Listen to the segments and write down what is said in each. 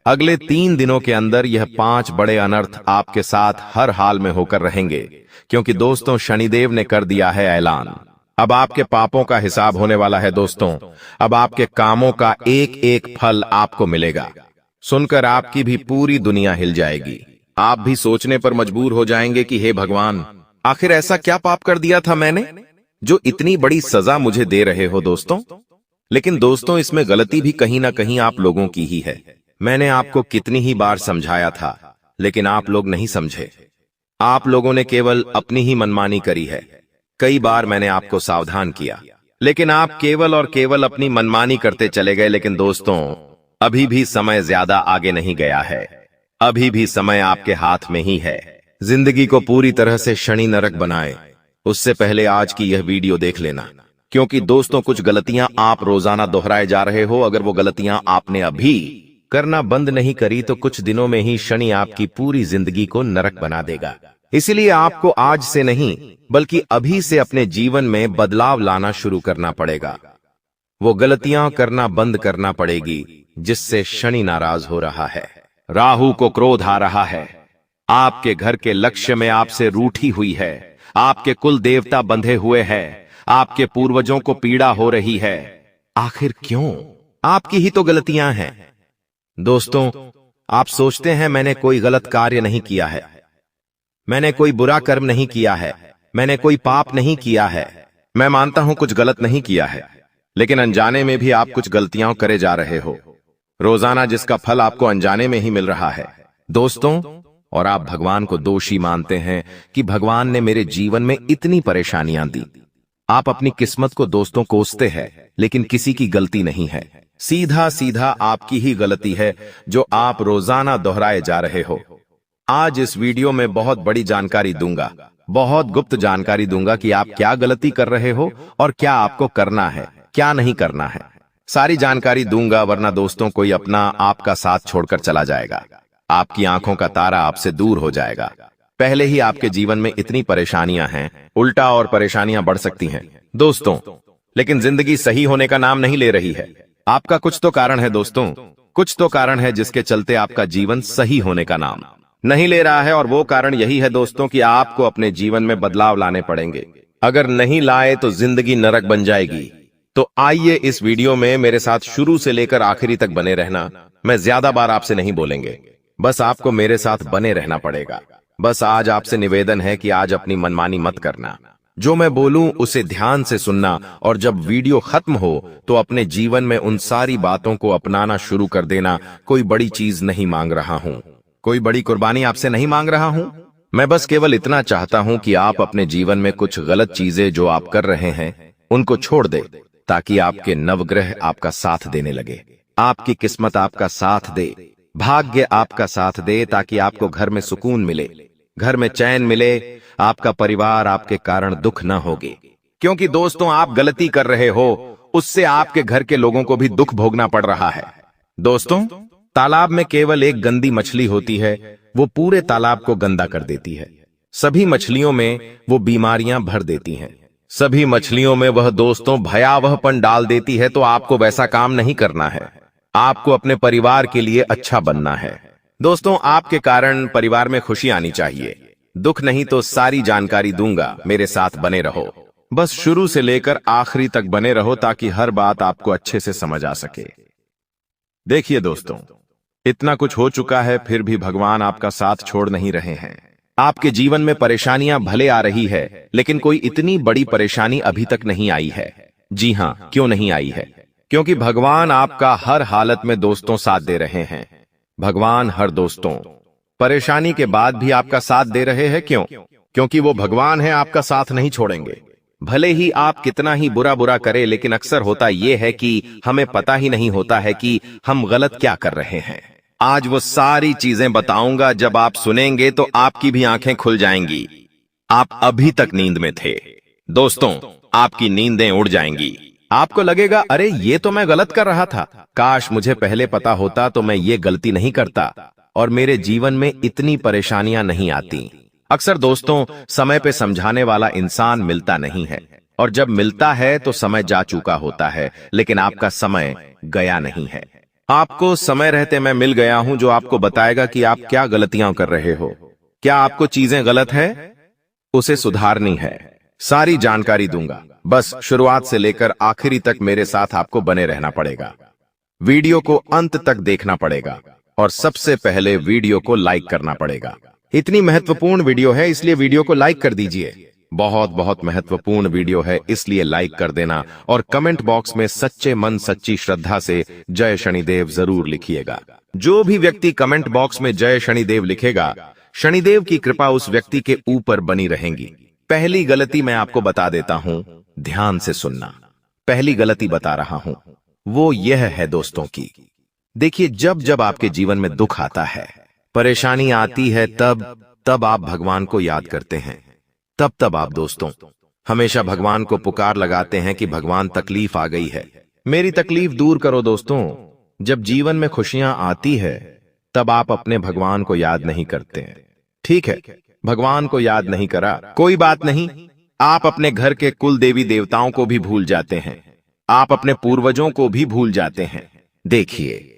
अगले 3 दिनों के अंदर यह 5 बड़े अनर्थ आपके साथ हर हाल में होकर रहेंगे, क्योंकि दोस्तों शनिदेव ने कर दिया है ऐलान। अब आपके पापों का हिसाब होने वाला है दोस्तों। अब आपके कामों का एक एक फल आपको मिलेगा। सुनकर आपकी भी पूरी दुनिया हिल जाएगी। आप भी सोचने पर मजबूर हो जाएंगे कि हे भगवान, आखिर ऐसा क्या पाप कर दिया था मैंने जो इतनी बड़ी सजा मुझे दे रहे हो दोस्तों। लेकिन दोस्तों इसमें गलती भी कहीं ना कहीं आप लोगों की ही है। मैंने आपको कितनी ही बार समझाया था, लेकिन आप लोग नहीं समझे। आप लोगों ने केवल अपनी ही मनमानी करी है। कई बार मैंने आपको सावधान किया, लेकिन आप केवल और केवल अपनी मनमानी करते चले गए। लेकिन दोस्तों अभी भी समय ज्यादा आगे नहीं गया है। अभी भी समय आपके हाथ में ही है। जिंदगी को पूरी तरह से शनि नरक बनाए उससे पहले आज की यह वीडियो देख लेना, क्योंकि दोस्तों कुछ गलतियां आप रोजाना दोहराए जा रहे हो। अगर वो गलतियां आपने अभी करना बंद नहीं करी तो कुछ दिनों में ही शनि आपकी पूरी जिंदगी को नरक बना देगा। इसलिए आपको आज से नहीं बल्कि अभी से अपने जीवन में बदलाव लाना शुरू करना पड़ेगा। वो गलतियां करना बंद करना पड़ेगी जिससे शनि नाराज हो रहा है, राहु को क्रोध आ रहा है, आपके घर के लक्ष्य में आपसे रूठी हुई है, आपके कुल देवता बंधे हुए हैं, आपके पूर्वजों को पीड़ा हो रही है। आखिर क्यों? आपकी ही तो गलतियां हैं। दोस्तों आप सोचते हैं मैंने कोई गलत कार्य नहीं किया है, मैंने कोई बुरा कर्म नहीं किया है, मैंने कोई पाप नहीं किया है। मैं मानता हूं कुछ गलत नहीं किया है, लेकिन अनजाने में भी आप कुछ गलतियां करे जा रहे हो रोजाना, जिसका फल आपको अनजाने में ही मिल रहा है दोस्तों। और आप भगवान को दोषी मानते हैं कि भगवान ने मेरे जीवन में इतनी परेशानियां दी। आप अपनी किस्मत को दोस्तों कोसते हैं, लेकिन किसी की गलती नहीं है। सीधा सीधा आपकी ही गलती है जो आप रोजाना दोहराए जा रहे हो। आज इस वीडियो में बहुत बड़ी जानकारी दूंगा, बहुत गुप्त जानकारी दूंगा कि आप क्या गलती कर रहे हो और क्या आपको करना है, क्या नहीं करना है। सारी जानकारी दूंगा, वरना दोस्तों कोई अपना आपका साथ छोड़कर चला जाएगा। आपकी आंखों का तारा आपसे दूर हो जाएगा। पहले ही आपके जीवन में इतनी परेशानियां हैं, उल्टा और परेशानियां बढ़ सकती हैं दोस्तों। लेकिन जिंदगी सही होने का नाम नहीं ले रही है। आपका कुछ तो कारण है दोस्तों, कुछ तो कारण है जिसके चलते आपका जीवन सही होने का नाम नहीं ले रहा है। और वो कारण यही है दोस्तों कि आपको अपने जीवन में बदलाव लाने पड़ेंगे। अगर नहीं लाए तो जिंदगी नरक बन जाएगी। तो आइए इस वीडियो में मेरे साथ शुरू से लेकर आखिरी तक बने रहना। मैं ज्यादा बार आपसे नहीं बोलेंगे, बस आपको मेरे साथ बने रहना पड़ेगा। बस आज आपसे निवेदन है कि आज अपनी मनमानी मत करना। जो मैं बोलूं उसे ध्यान से सुनना, और जब वीडियो खत्म हो तो अपने जीवन में उन सारी बातों को अपनाना शुरू कर देना। कोई बड़ी चीज नहीं मांग रहा हूं, कोई बड़ी कुर्बानी आपसे नहीं मांग रहा हूं। मैं बस केवल इतना चाहता हूं कि आप अपने जीवन में कुछ गलत चीजें जो आप कर रहे हैं उनको छोड़ दे, ताकि आपके नवग्रह आपका साथ देने लगे, आपकी किस्मत आपका साथ दे, भाग्य आपका साथ दे, ताकि आपको घर में सुकून मिले, घर में चैन मिले, आपका परिवार आपके कारण दुख न होगे। क्योंकि दोस्तों आप गलती कर रहे हो, उससे आपके घर के लोगों को भी दुख भोगना पड़ रहा है। दोस्तों तालाब में केवल एक गंदी मछली होती है, वो पूरे तालाब को गंदा कर देती है। सभी मछलियों में वो बीमारियां भर देती हैं, सभी मछलियों में वह दोस्तों भयावहपन डाल देती है। तो आपको वैसा काम नहीं करना है, आपको अपने परिवार के लिए अच्छा बनना है। दोस्तों आपके कारण परिवार में खुशी आनी चाहिए, दुख नहीं। तो सारी जानकारी दूंगा, मेरे साथ बने रहो, बस शुरू से लेकर आखिरी तक बने रहो, ताकि हर बात आपको अच्छे से समझ आ सके। देखिए दोस्तों इतना कुछ हो चुका है, फिर भी भगवान आपका साथ छोड़ नहीं रहे हैं। आपके जीवन में परेशानियां भले आ रही है, लेकिन कोई इतनी बड़ी परेशानी अभी तक नहीं आई है। जी हां, क्यों नहीं आई है? क्योंकि भगवान आपका हर हालत में दोस्तों साथ दे रहे हैं। भगवान हर दोस्तों परेशानी के बाद भी आपका साथ दे रहे हैं। क्यों? क्योंकि वो भगवान है, आपका साथ नहीं छोड़ेंगे। भले ही आप कितना ही बुरा बुरा करें, लेकिन अक्सर होता यह है कि हमें पता ही नहीं होता है कि हम गलत क्या कर रहे हैं। आज वो सारी चीजें बताऊंगा, जब आप सुनेंगे तो आपकी भी आंखें खुल जाएंगी। आप अभी तक नींद में थे दोस्तों, आपकी नींदें उड़ जाएंगी। आपको लगेगा अरे ये तो मैं गलत कर रहा था, काश मुझे पहले पता होता तो मैं ये गलती नहीं करता और मेरे जीवन में इतनी परेशानियां नहीं आती। अक्सर दोस्तों समय पे समझाने वाला इंसान मिलता नहीं है, और जब मिलता है तो समय जा चुका होता है, लेकिन आपका समय गया नहीं है। आपको समय रहते मैं मिल गया हूं जो आपको बताएगा कि आप क्या गलतियां कर रहे हो। क्या आपको चीजें गलत है, उसे सुधारनी है। सारी जानकारी दूंगा, बस शुरुआत से लेकर आखिरी तक मेरे साथ आपको बने रहना पड़ेगा। वीडियो को अंत तक देखना पड़ेगा और सबसे पहले वीडियो को लाइक करना पड़ेगा। इतनी महत्वपूर्ण वीडियो है इसलिए वीडियो को लाइक कर दीजिए। बहुत बहुत महत्वपूर्ण वीडियो है इसलिए लाइक कर देना और कमेंट बॉक्स में सच्चे मन सच्ची श्रद्धा से जय शनिदेव जरूर लिखिएगा। जो भी व्यक्ति कमेंट बॉक्स में जय शनिदेव लिखेगा, शनिदेव की कृपा उस व्यक्ति के ऊपर बनी रहेगी। पहली गलती मैं आपको बता देता हूं, ध्यान से सुनना। पहली गलती बता रहा हूं, वो यह है दोस्तों की, देखिए जब जब आपके जीवन में दुख आता है, परेशानी आती है, तब आप भगवान को याद करते हैं। तब आप दोस्तों हमेशा भगवान को पुकार लगाते हैं कि भगवान तकलीफ आ गई है, मेरी तकलीफ दूर करो। दोस्तों जब जीवन में खुशियां आती है तब आप अपने भगवान को याद नहीं करते हैं। ठीक है, भगवान को याद नहीं करा, कोई बात नहीं, आप अपने घर के कुल देवी देवताओं को भी भूल जाते हैं, आप अपने पूर्वजों को भी भूल जाते हैं। देखिए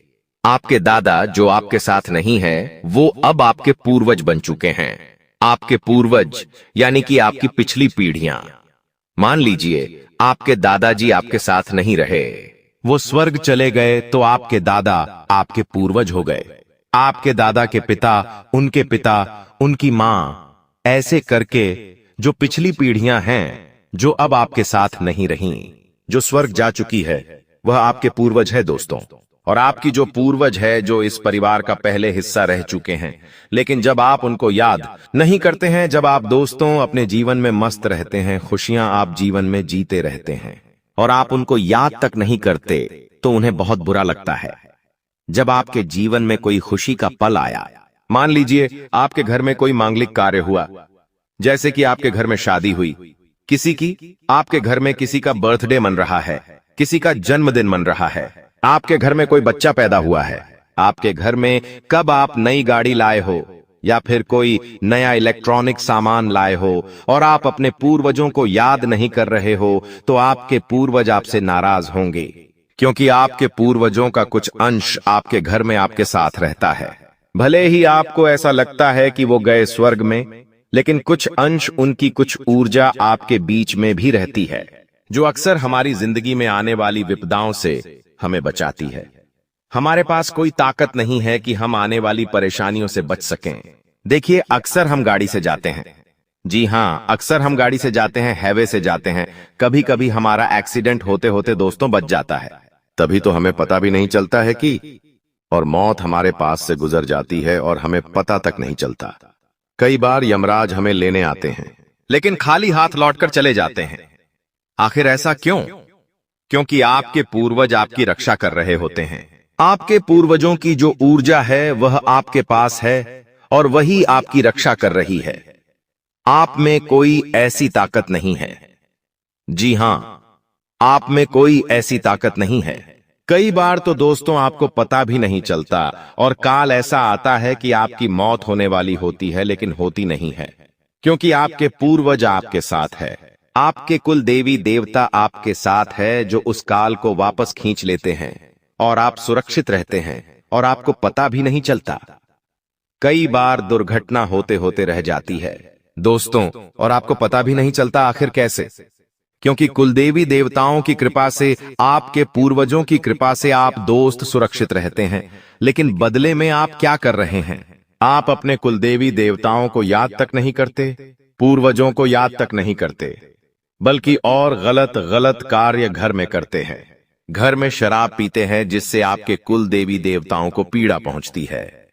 आपके दादा जो आपके साथ नहीं है वो अब आपके पूर्वज बन चुके हैं। आपके पूर्वज यानी कि आपकी पिछली पीढ़ियां। मान लीजिए आपके दादाजी आपके साथ नहीं रहे, वो स्वर्ग चले गए, तो आपके दादा आपके पूर्वज हो गए। आपके दादा के पिता, उनकी मां, ऐसे करके जो पिछली पीढ़ियां हैं जो अब आपके साथ नहीं रहीं, जो स्वर्ग जा चुकी है, वह आपके पूर्वज है दोस्तों। और आपकी जो पूर्वज है जो इस परिवार का पहले हिस्सा रह चुके हैं, लेकिन जब आप उनको याद नहीं करते हैं, जब आप दोस्तों अपने जीवन में मस्त रहते हैं, खुशियां आप जीवन में जीते रहते हैं और आप उनको याद तक नहीं करते, तो उन्हें बहुत बुरा लगता है। जब आपके जीवन में कोई खुशी का पल आया, मान लीजिए आपके घर में कोई मांगलिक कार्य हुआ, जैसे कि आपके घर में शादी हुई किसी की, आपके घर में किसी का बर्थडे मन रहा है, किसी का जन्मदिन मन रहा है, आपके घर में कोई बच्चा पैदा हुआ है, आपके घर में कब आप नई गाड़ी लाए हो या फिर कोई नया इलेक्ट्रॉनिक सामान लाए हो और आप अपने पूर्वजों को याद नहीं कर रहे हो, तो आपके पूर्वज आपसे नाराज होंगे, क्योंकि आपके पूर्वजों का कुछ अंश आपके घर में आपके साथ रहता है। भले ही आपको ऐसा लगता है कि वो गए स्वर्ग में, लेकिन कुछ अंश, उनकी कुछ ऊर्जा आपके बीच में भी रहती है, जो अक्सर हमारी जिंदगी में आने वाली विपदाओं से हमें बचाती है। हमारे पास कोई ताकत नहीं है कि हम आने वाली परेशानियों से बच सकें। देखिए अक्सर हम गाड़ी से जाते हैं, जी हां, अक्सर हम गाड़ी से जाते हैं, हाईवे से जाते हैं, कभी कभी हमारा एक्सीडेंट होते होते दोस्तों बच जाता है, तभी तो हमें पता भी नहीं चलता है कि, और मौत हमारे पास से गुजर जाती है और हमें पता तक नहीं चलता। कई बार यमराज हमें लेने आते हैं, लेकिन खाली हाथ लौटकर चले जाते हैं। आखिर ऐसा क्यों? क्योंकि आपके पूर्वज आपकी रक्षा कर रहे होते हैं। आपके पूर्वजों की जो ऊर्जा है वह आपके पास है और वही आपकी रक्षा कर रही है। आप में कोई ऐसी ताकत नहीं है, जी हां, आप में कोई ऐसी ताकत नहीं है। कई बार तो दोस्तों आपको पता भी नहीं चलता और काल ऐसा आता है कि आपकी मौत होने वाली होती है, लेकिन होती नहीं है, क्योंकि आपके पूर्वज आपके साथ है, आपके कुल देवी देवता आपके साथ है, जो उस काल को वापस खींच लेते हैं और आप सुरक्षित रहते हैं और आपको पता भी नहीं चलता। कई बार दुर्घटना होते होते रह जाती है दोस्तों, और आपको पता भी नहीं चलता आखिर कैसे, क्योंकि कुलदेवी देवताओं की कृपा से, आपके पूर्वजों की कृपा से आप दोस्त सुरक्षित रहते हैं। लेकिन बदले में आप क्या कर रहे हैं? आप अपने कुलदेवी देवताओं को याद तक नहीं करते, पूर्वजों को याद तक नहीं करते, बल्कि और गलत गलत कार्य घर में करते हैं। घर में शराब पीते हैं, जिससे आपके कुल देवी देवताओं को पीड़ा पहुंचती है,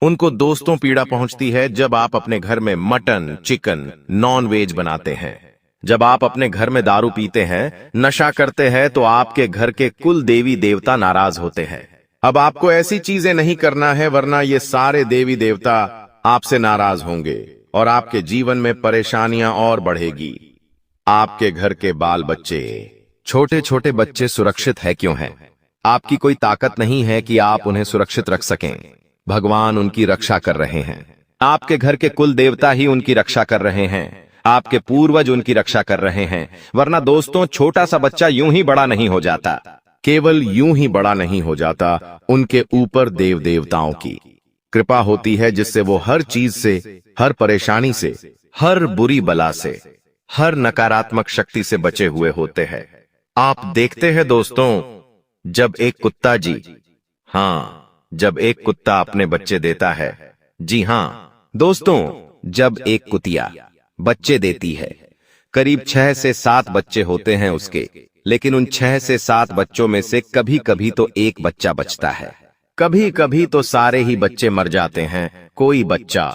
उनको दोस्तों पीड़ा पहुंचती है। जब आप अपने घर में मटन, चिकन, नॉन वेज बनाते हैं, जब आप अपने घर में दारू पीते हैं, नशा करते हैं, तो आपके घर के कुल देवी देवता नाराज होते हैं। अब आपको ऐसी चीजें नहीं करना है, वरना ये सारे देवी देवता आपसे नाराज होंगे और आपके जीवन में परेशानियां और बढ़ेगी। आपके घर के बाल बच्चे, छोटे छोटे बच्चे सुरक्षित है क्यों हैं? आपकी कोई ताकत नहीं है कि आप उन्हें सुरक्षित रख सकें। भगवान उनकी रक्षा कर रहे हैं, आपके घर के कुल देवता ही उनकी रक्षा कर रहे हैं, आपके पूर्वज उनकी रक्षा कर रहे हैं। वरना दोस्तों छोटा सा बच्चा यूं ही बड़ा नहीं हो जाता, केवल यूं ही बड़ा नहीं हो जाता, उनके ऊपर देव देवताओं की कृपा होती है, जिससे वो हर चीज से, हर परेशानी से, हर बुरी बला से, हर नकारात्मक शक्ति से बचे हुए होते हैं। आप देखते हैं दोस्तों, जब एक कुत्ता जी, हाँ, जब एक कुत्ता अपने बच्चे देता है, जी हाँ दोस्तों, जब एक कुतिया बच्चे देती है, करीब 6 से 7 बच्चे होते हैं उसके, लेकिन उन 6 से 7 बच्चों में से कभी कभी तो एक बच्चा बचता है, कभी कभी तो सारे ही बच्चे मर जाते हैं। कोई बच्चा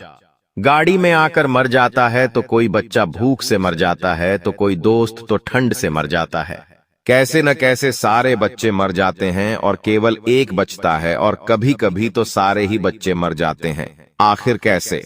गाड़ी में आकर मर जाता है, तो कोई बच्चा भूख से मर जाता है, तो कोई दोस्त तो ठंड से मर जाता है। कैसे न कैसे सारे बच्चे मर जाते हैं और केवल एक बचता है, और कभी कभी तो सारे ही बच्चे मर जाते हैं। आखिर कैसे?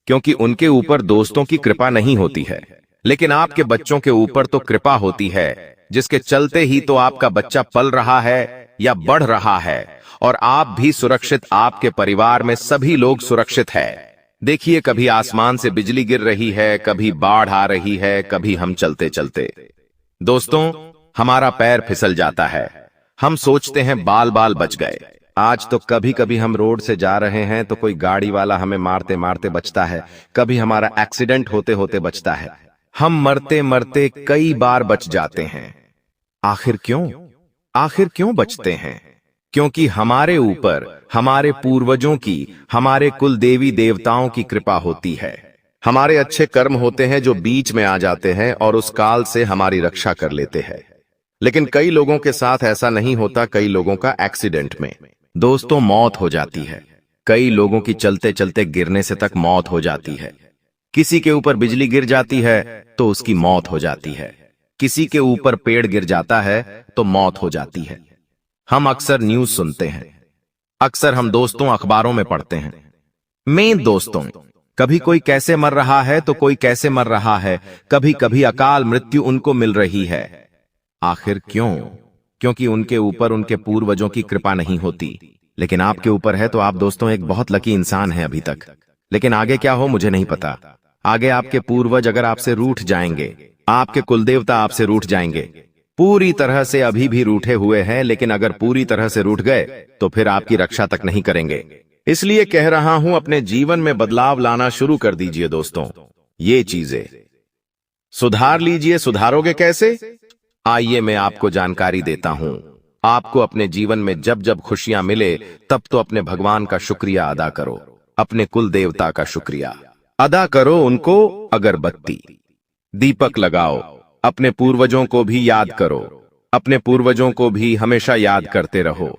क्योंकि उनके ऊपर दोस्तों की कृपा नहीं होती है, लेकिन आपके बच्चों के ऊपर तो कृपा होती है, जिसके चलते ही तो आपका बच्चा पल रहा है या बढ़ रहा है, और आप भी सुरक्षित, आपके परिवार में सभी लोग सुरक्षित है। देखिए, कभी आसमान से बिजली गिर रही है, कभी बाढ़ आ रही है, कभी हम चलते चलते दोस्तों हमारा पैर फिसल जाता है, हम सोचते हैं बाल बाल बच गए। आज तो कभी कभी हम रोड से जा रहे हैं तो कोई गाड़ी वाला हमें मारते मारते बचता है, कभी हमारा एक्सीडेंट होते होते बचता है। हम मरते मरते कई बार बच जाते हैं। आखिर क्यों? आखिर क्यों बचते हैं? क्योंकि हमारे ऊपर हमारे पूर्वजों की, हमारे कुल देवी देवताओं की कृपा होती है। हमारे अच्छे कर्म होते हैं जो बीच में आ जाते हैं और उस काल से हमारी रक्षा कर लेते हैं। लेकिन कई लोगों के साथ ऐसा नहीं होता, कई लोगों का एक्सीडेंट में दोस्तों मौत हो जाती है, कई लोगों की चलते चलते गिरने से तक मौत हो जाती है। किसी के ऊपर बिजली गिर जाती है तो उसकी मौत हो जाती है, किसी के ऊपर पेड़ गिर जाता है तो मौत हो जाती है। हम अक्सर न्यूज सुनते हैं, अक्सर हम दोस्तों अखबारों में पढ़ते हैं। मैं दोस्तों, कभी कोई कैसे मर रहा है तो कोई कैसे मर रहा है, कभी कभी अकाल मृत्यु उनको मिल रही है। आखिर क्यों? क्योंकि उनके ऊपर उनके पूर्वजों की कृपा नहीं होती। लेकिन आपके ऊपर है तो आप दोस्तों एक बहुत लकी इंसान हैं अभी तक। लेकिन आगे क्या हो मुझे नहीं पता। आगे आपके पूर्वज अगर आपसे रूठ जाएंगे, आपके कुलदेवता आपसे रूठ जाएंगे, पूरी तरह से अभी भी रूठे हुए हैं, लेकिन अगर पूरी तरह से रूठ गए तो फिर आपकी रक्षा तक नहीं करेंगे। इसलिए कह रहा हूं, अपने जीवन में बदलाव लाना शुरू कर दीजिए दोस्तों। ये चीजें सुधार लीजिए। सुधारोगे कैसे? आइए मैं आपको जानकारी देता हूं। आपको अपने जीवन में जब जब खुशियां मिले तब तो अपने भगवान का शुक्रिया अदा करो, अपने कुल देवता का शुक्रिया अदा करो। उनको अगरबत्ती दीपक लगाओ, अपने पूर्वजों को भी याद करो, अपने पूर्वजों को भी हमेशा याद करते रहो।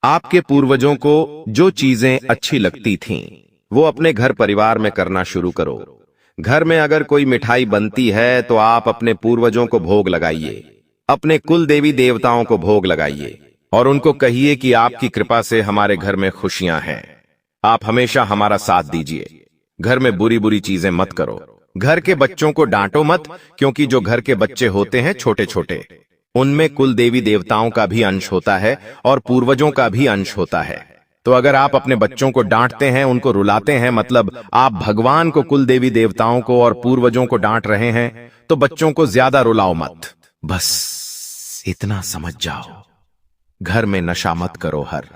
आपके पूर्वजों को जो चीजें अच्छी लगती थीं वो अपने घर परिवार में करना शुरू करो। घर में अगर कोई मिठाई बनती है तो आप अपने पूर्वजों को भोग लगाइए, अपने कुल देवी देवताओं को भोग लगाइए और उनको कहिए कि आपकी कृपा से हमारे घर में खुशियां हैं, आप हमेशा हमारा साथ दीजिए। घर में बुरी बुरी चीजें मत करो। घर के बच्चों को डांटो मत, क्योंकि जो घर के बच्चे होते हैं छोटे छोटे, उनमें कुल देवी देवताओं का भी अंश होता है और पूर्वजों का भी अंश होता है। तो अगर आप अपने बच्चों को डांटते हैं, उनको रुलाते हैं, मतलब आप भगवान को, कुल देवी देवताओं को और पूर्वजों को डांट रहे हैं, तो बच्चों को ज्यादा रुलाओ मत। बस इतना समझ जाओ, घर में नशा मत करो। हर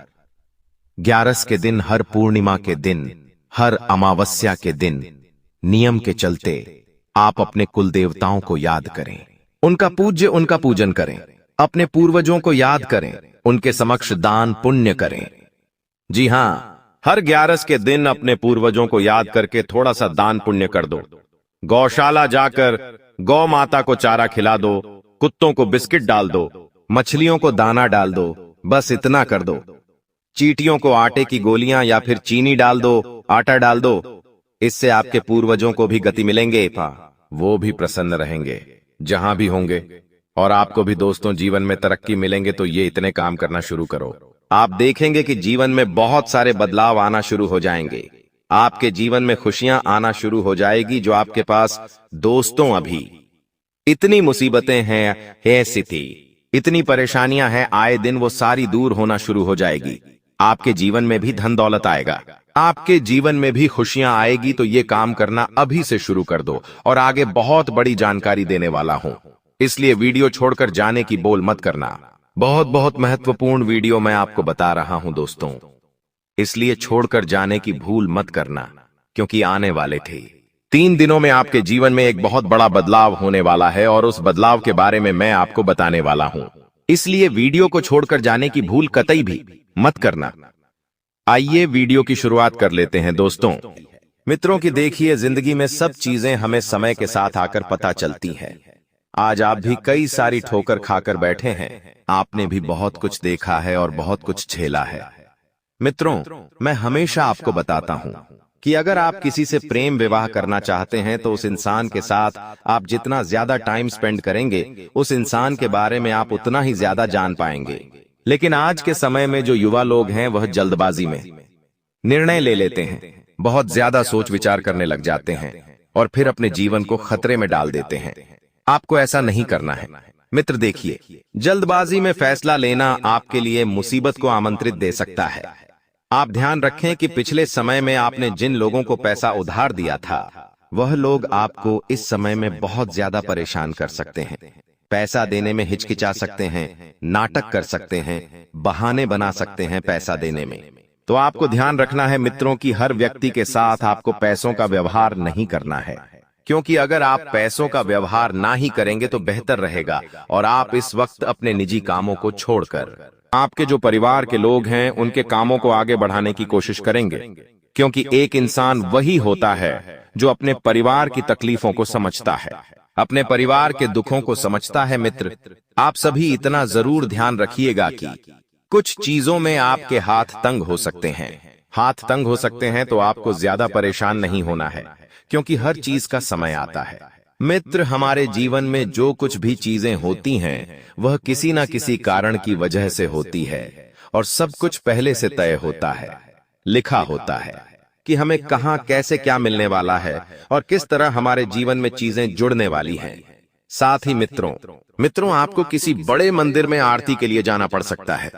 11 के दिन, हर पूर्णिमा के दिन, हर अमावस्या के दिन नियम के चलते आप अपने कुल देवताओं को याद करें, उनका पूजन करें, अपने पूर्वजों को याद करें, उनके समक्ष दान पुण्य करें। जी हां, हर 11 के दिन अपने पूर्वजों को याद करके थोड़ा सा दान पुण्य कर दो। गौशाला जाकर गौ माता को चारा खिला दो, कुत्तों को बिस्किट डाल दो, मछलियों को दाना डाल दो, बस इतना कर दो। चींटियों को आटे की गोलियां या फिर चीनी डाल दो, आटा डाल दो। इससे आपके पूर्वजों को भी गति मिलेंगे, वो भी प्रसन्न रहेंगे जहां भी होंगे, और आपको भी दोस्तों जीवन में तरक्की मिलेंगे। तो ये इतने काम करना शुरू करो, आप देखेंगे कि जीवन में बहुत सारे बदलाव आना शुरू हो जाएंगे। आपके जीवन में खुशियां आना शुरू हो जाएगी। जो आपके पास दोस्तों अभी इतनी मुसीबतें हैं, स्थिति इतनी परेशानियां हैं, आए दिन वो सारी दूर होना शुरू हो जाएगी। आपके जीवन में भी धन दौलत आएगा, आपके जीवन में भी खुशियां आएगी। तो ये काम करना अभी से शुरू कर दो, और आगे बहुत बड़ी जानकारी देने वाला हूं, इसलिए वीडियो छोड़कर जाने की बोल मत करना। बहुत बहुत महत्वपूर्ण वीडियो मैं आपको बता रहा हूं दोस्तों, इसलिए छोड़कर जाने की भूल मत करना, क्योंकि आने वाले थे 3 दिनों में आपके जीवन में एक बहुत बड़ा बदलाव होने वाला है और उस बदलाव के बारे में मैं आपको बताने वाला हूं। इसलिए वीडियो को छोड़कर जाने की भूल कतई भी मत करना। आइए वीडियो की शुरुआत कर लेते हैं दोस्तों। मित्रों की देखिए, जिंदगी में सब चीजें हमें समय के साथ आकर पता चलती हैं। आज आप भी कई सारी ठोकर खाकर बैठे हैं। आपने भी बहुत कुछ देखा है और बहुत कुछ झेला है। मित्रों, मैं हमेशा आपको बताता हूं कि अगर आप किसी से प्रेम विवाह करना चाहते हैं तो उस इंसान के साथ आप जितना ज्यादा टाइम स्पेंड करेंगे, उस इंसान के बारे में आप उतना ही ज्यादा जान पाएंगे। लेकिन आज के समय में जो युवा लोग हैं वह जल्दबाजी में निर्णय ले लेते हैं, बहुत ज्यादा सोच विचार करने लग जाते हैं और फिर अपने जीवन को खतरे में डाल देते हैं। आपको ऐसा नहीं करना है। मित्र देखिए, जल्दबाजी में फैसला लेना आपके लिए मुसीबत को आमंत्रित दे सकता है। आप ध्यान रखें कि पिछले समय में आपने जिन लोगों को पैसा उधार दिया था, वह लोग आपको इस समय में बहुत ज्यादा परेशान कर सकते हैं। पैसा देने में हिचकिचा सकते हैं, नाटक कर सकते हैं, बहाने बना सकते हैं पैसा देने में। तो आपको ध्यान रखना है मित्रों कि हर व्यक्ति के साथ आपको पैसों का व्यवहार नहीं करना है, क्योंकि अगर आप पैसों का व्यवहार ना ही करेंगे तो बेहतर रहेगा और आप इस वक्त अपने निजी कामों को छोड़कर आपके जो परिवार के लोग हैं उनके कामों को आगे बढ़ाने की कोशिश करेंगे, क्योंकि एक इंसान वही होता है जो अपने परिवार की तकलीफों को समझता है, अपने परिवार के दुखों को समझता है। मित्र, आप सभी इतना जरूर ध्यान रखिएगा कि कुछ चीजों में आपके हाथ तंग हो सकते हैं। हाथ तंग हो सकते हैं तो आपको ज्यादा परेशान नहीं होना है, क्योंकि हर चीज का समय आता है। मित्र, हमारे जीवन में जो कुछ भी चीजें होती हैं वह किसी न किसी कारण की वजह से होती है और सब कुछ पहले से तय होता है, लिखा होता है कि हमें कहां कैसे क्या मिलने वाला है और किस तरह हमारे जीवन में चीजें जुड़ने वाली हैं। साथ ही मित्रों आपको किसी बड़े मंदिर में आरती के लिए जाना पड़ सकता है,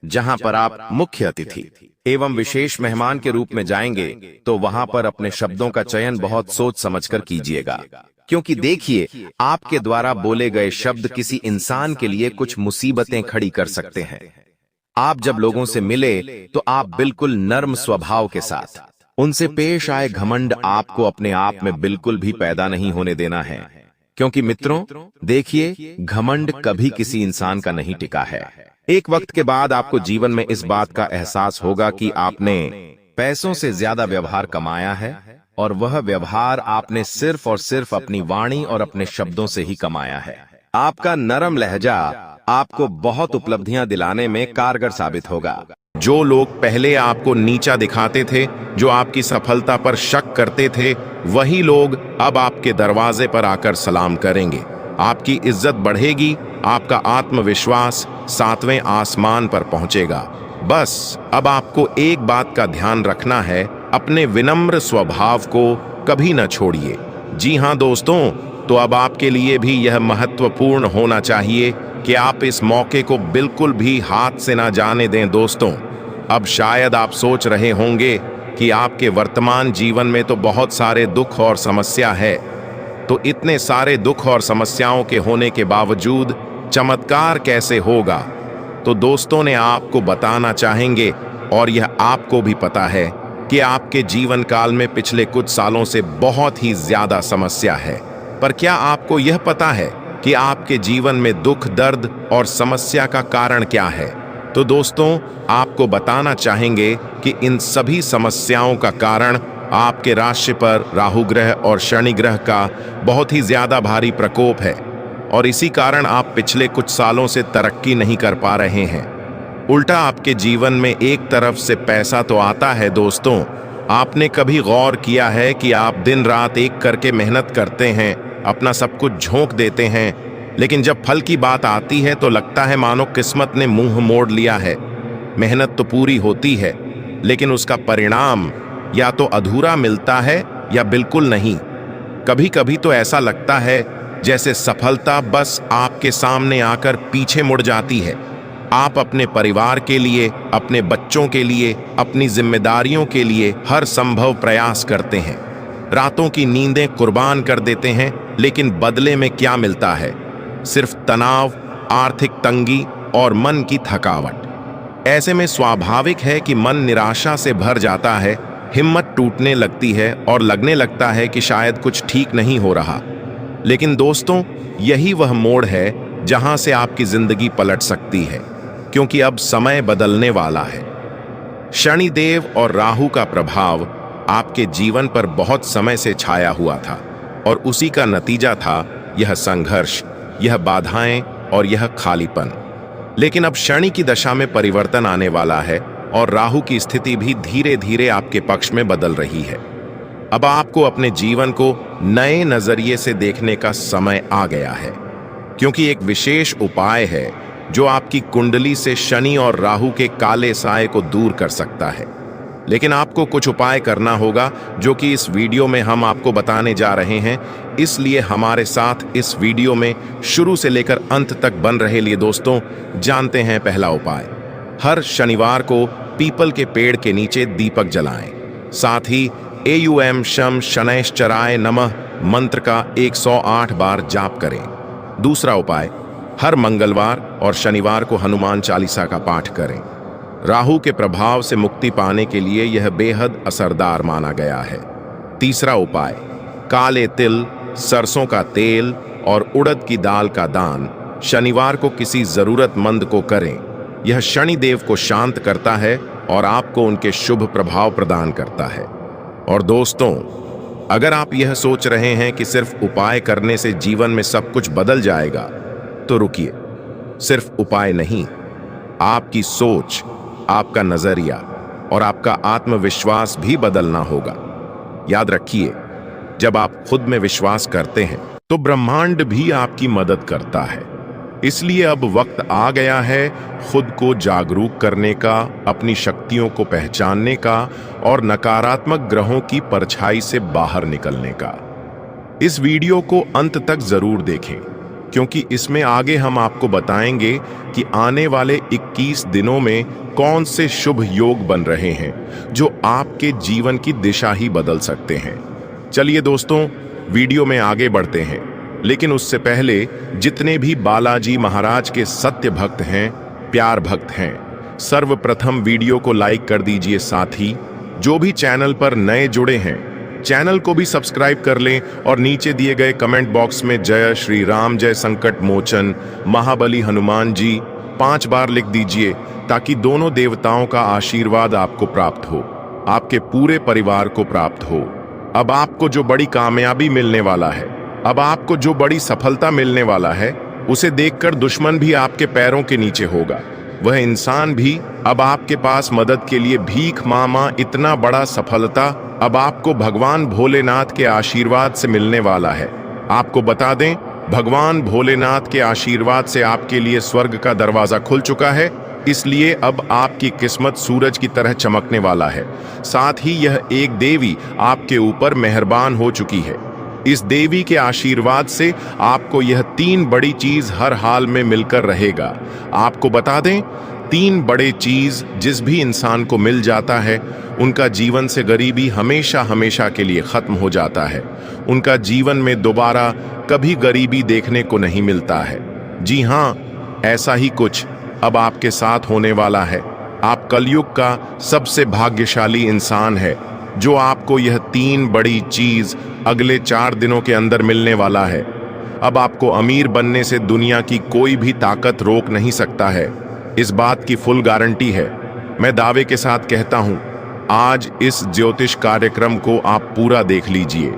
जहां पर आप मुख्य अतिथि एवं विशेष मेहमान के रूप में जाएंगे। तो वहां पर अपने शब्दों का चयन बहुत सोच समझकर कीजिएगा, क्योंकि देखिए, आपके द्वारा बोले गए शब्द किसी इंसान के लिए कुछ मुसीबतें खड़ी कर सकते हैं। आप जब लोगों से मिले तो आप बिल्कुल नर्म स्वभाव के साथ उनसे पेश आए घमंड आपको अपने आप में बिल्कुल भी पैदा नहीं होने देना है, क्योंकि मित्रों देखिए, घमंड कभी किसी इंसान का नहीं टिका है। एक वक्त के बाद आपको जीवन में इस बात का एहसास होगा कि आपने पैसों से ज्यादा व्यवहार कमाया है और वह व्यवहार आपने सिर्फ और सिर्फ अपनी वाणी और अपने शब्दों से ही कमाया है। आपका नरम लहजा आपको बहुत उपलब्धियां दिलाने में कारगर साबित होगा। जो लोग पहले आपको नीचा दिखाते थे, जो आपकी सफलता पर शक करते थे, वही लोग अब आपके दरवाजे पर आकर सलाम करेंगे। आपकी इज्जत बढ़ेगी, आपका आत्मविश्वास 7वें आसमान पर पहुंचेगा। बस अब आपको एक बात का ध्यान रखना है, अपने विनम्र स्वभाव को कभी न छोड़िए। जी हाँ दोस्तों, तो अब आपके लिए भी यह महत्वपूर्ण होना चाहिए कि आप इस मौके को बिल्कुल भी हाथ से ना जाने दें। दोस्तों, अब शायद आप सोच रहे होंगे कि आपके वर्तमान जीवन में तो बहुत सारे दुख और समस्या है, तो इतने सारे दुख और समस्याओं के होने के बावजूद चमत्कार कैसे होगा? तो दोस्तों ने आपको बताना चाहेंगे, और यह आपको भी पता है कि आपके जीवन काल में पिछले कुछ सालों से बहुत ही ज्यादा समस्या है। पर क्या आपको यह पता है कि आपके जीवन में दुख, दर्द और समस्या का कारण क्या है? तो दोस्तों आपको बताना चाहेंगे कि इन सभी समस्याओं का कारण आपके राशि पर राहु ग्रह और शनि ग्रह का बहुत ही ज्यादा भारी प्रकोप है, और इसी कारण आप पिछले कुछ सालों से तरक्की नहीं कर पा रहे हैं। उल्टा आपके जीवन में एक तरफ से पैसा तो आता है। दोस्तों, आपने कभी गौर किया है कि आप दिन रात एक करके मेहनत करते हैं, अपना सब कुछ झोंक देते हैं, लेकिन जब फल की बात आती है तो लगता है मानो किस्मत ने मुंह मोड़ लिया है। मेहनत तो पूरी होती है, लेकिन उसका परिणाम या तो अधूरा मिलता है या बिल्कुल नहीं। कभी कभी तो ऐसा लगता है जैसे सफलता बस आपके सामने आकर पीछे मुड़ जाती है। आप अपने परिवार के लिए, अपने बच्चों के लिए, अपनी जिम्मेदारियों के लिए हर संभव प्रयास करते हैं, रातों की नींदें कुर्बान कर देते हैं, लेकिन बदले में क्या मिलता है? सिर्फ तनाव, आर्थिक तंगी और मन की थकावट। ऐसे में स्वाभाविक है कि मन निराशा से भर जाता है, हिम्मत टूटने लगती है और लगने लगता है कि शायद कुछ ठीक नहीं हो रहा। लेकिन दोस्तों, यही वह मोड़ है जहां से आपकी जिंदगी पलट सकती है, क्योंकि अब समय बदलने वाला है। शनिदेव और राहु का प्रभाव आपके जीवन पर बहुत समय से छाया हुआ था और उसी का नतीजा था यह संघर्ष, यह बाधाएं और यह खालीपन। लेकिन अब शनि की दशा में परिवर्तन आने वाला है और राहु की स्थिति भी धीरे धीरे आपके पक्ष में बदल रही है। अब आपको अपने जीवन को नए नजरिए से देखने का समय आ गया है, क्योंकि एक विशेष उपाय है जो आपकी कुंडली से शनि और राहु के काले साए को दूर कर सकता है। लेकिन आपको कुछ उपाय करना होगा जो कि इस वीडियो में हम आपको बताने जा रहे हैं, इसलिए हमारे साथ इस वीडियो में शुरू से लेकर अंत तक बन रहे। लिए दोस्तों, जानते हैं पहला उपाय। हर शनिवार को पीपल के पेड़ के नीचे दीपक जलाएं। साथ ही एयूएम शम शनैश्चराय नमः मंत्र का 108 बार जाप करें। दूसरा उपाय, हर मंगलवार और शनिवार को हनुमान चालीसा का पाठ करें। राहु के प्रभाव से मुक्ति पाने के लिए यह बेहद असरदार माना गया है। तीसरा उपाय, काले तिल, सरसों का तेल और उड़द की दाल का दान शनिवार को किसी जरूरतमंद को करें। यह शनिदेव को शांत करता है और आपको उनके शुभ प्रभाव प्रदान करता है। और दोस्तों, अगर आप यह सोच रहे हैं कि सिर्फ उपाय करने से जीवन में सब कुछ बदल जाएगा, तो रुकिए। सिर्फ उपाय नहीं, आपकी सोच, आपका नजरिया और आपका आत्मविश्वास भी बदलना होगा। याद रखिए, जब आप खुद में विश्वास करते हैं तो ब्रह्मांड भी आपकी मदद करता है। इसलिए अब वक्त आ गया है खुद को जागरूक करने का, अपनी शक्तियों को पहचानने का और नकारात्मक ग्रहों की परछाई से बाहर निकलने का। इस वीडियो को अंत तक जरूर देखें, क्योंकि इसमें आगे हम आपको बताएंगे कि आने वाले 21 दिनों में कौन से शुभ योग बन रहे हैं जो आपके जीवन की दिशा ही बदल सकते हैं। चलिए दोस्तों, वीडियो में आगे बढ़ते हैं, लेकिन उससे पहले जितने भी बालाजी महाराज के सत्य भक्त हैं, प्यार भक्त हैं, सर्वप्रथम वीडियो को लाइक कर दीजिए। साथ ही जो भी चैनल पर नए जुड़े हैं, चैनल को भी सब्सक्राइब कर लें और नीचे दिए गए कमेंट बॉक्स में जय श्री राम, जय संकट मोचन, महाबली हनुमान जी 5 बार लिख दीजिए, ताकि दोनों देवताओं का आशीर्वाद आपको प्राप्त हो, आपके पूरे परिवार को प्राप्त हो। अब आपको जो बड़ी कामयाबी मिलने वाला है, अब आपको जो बड़ी सफलता मिलने वाला है, उसे देखकर दुश्मन भी आपके पैरों के नीचे होगा। वह इंसान भी अब आपके पास मदद के लिए भीख मामा। इतना बड़ा सफलता अब आपको भगवान भोलेनाथ के आशीर्वाद से मिलने वाला है। आपको बता दें, भगवान भोलेनाथ के आशीर्वाद से आपके लिए स्वर्ग का दरवाजा खुल चुका है, इसलिए अब आपकी किस्मत सूरज की तरह चमकने वाला है। साथ ही यह एक देवी आपके ऊपर मेहरबान हो चुकी है। इस देवी के आशीर्वाद से आपको यह 3 बड़ी चीज हर हाल में मिलकर रहेगा। आपको बता दें, 3 बड़े चीज जिस भी इंसान को मिल जाता है, उनका जीवन से गरीबी हमेशा हमेशा के लिए खत्म हो जाता है। उनका जीवन में दोबारा कभी गरीबी देखने को नहीं मिलता है। जी हाँ, ऐसा ही कुछ अब आपके साथ होने वाला है। आप कलयुग का सबसे भाग्यशाली इंसान है, जो आपको यह 3 बड़ी चीज अगले 4 दिनों के अंदर मिलने वाला है। अब आपको अमीर बनने से दुनिया की कोई भी ताकत रोक नहीं सकता है। इस बात की फुल गारंटी है। मैं दावे के साथ कहता हूं, आज इस ज्योतिष कार्यक्रम को आप पूरा देख लीजिए।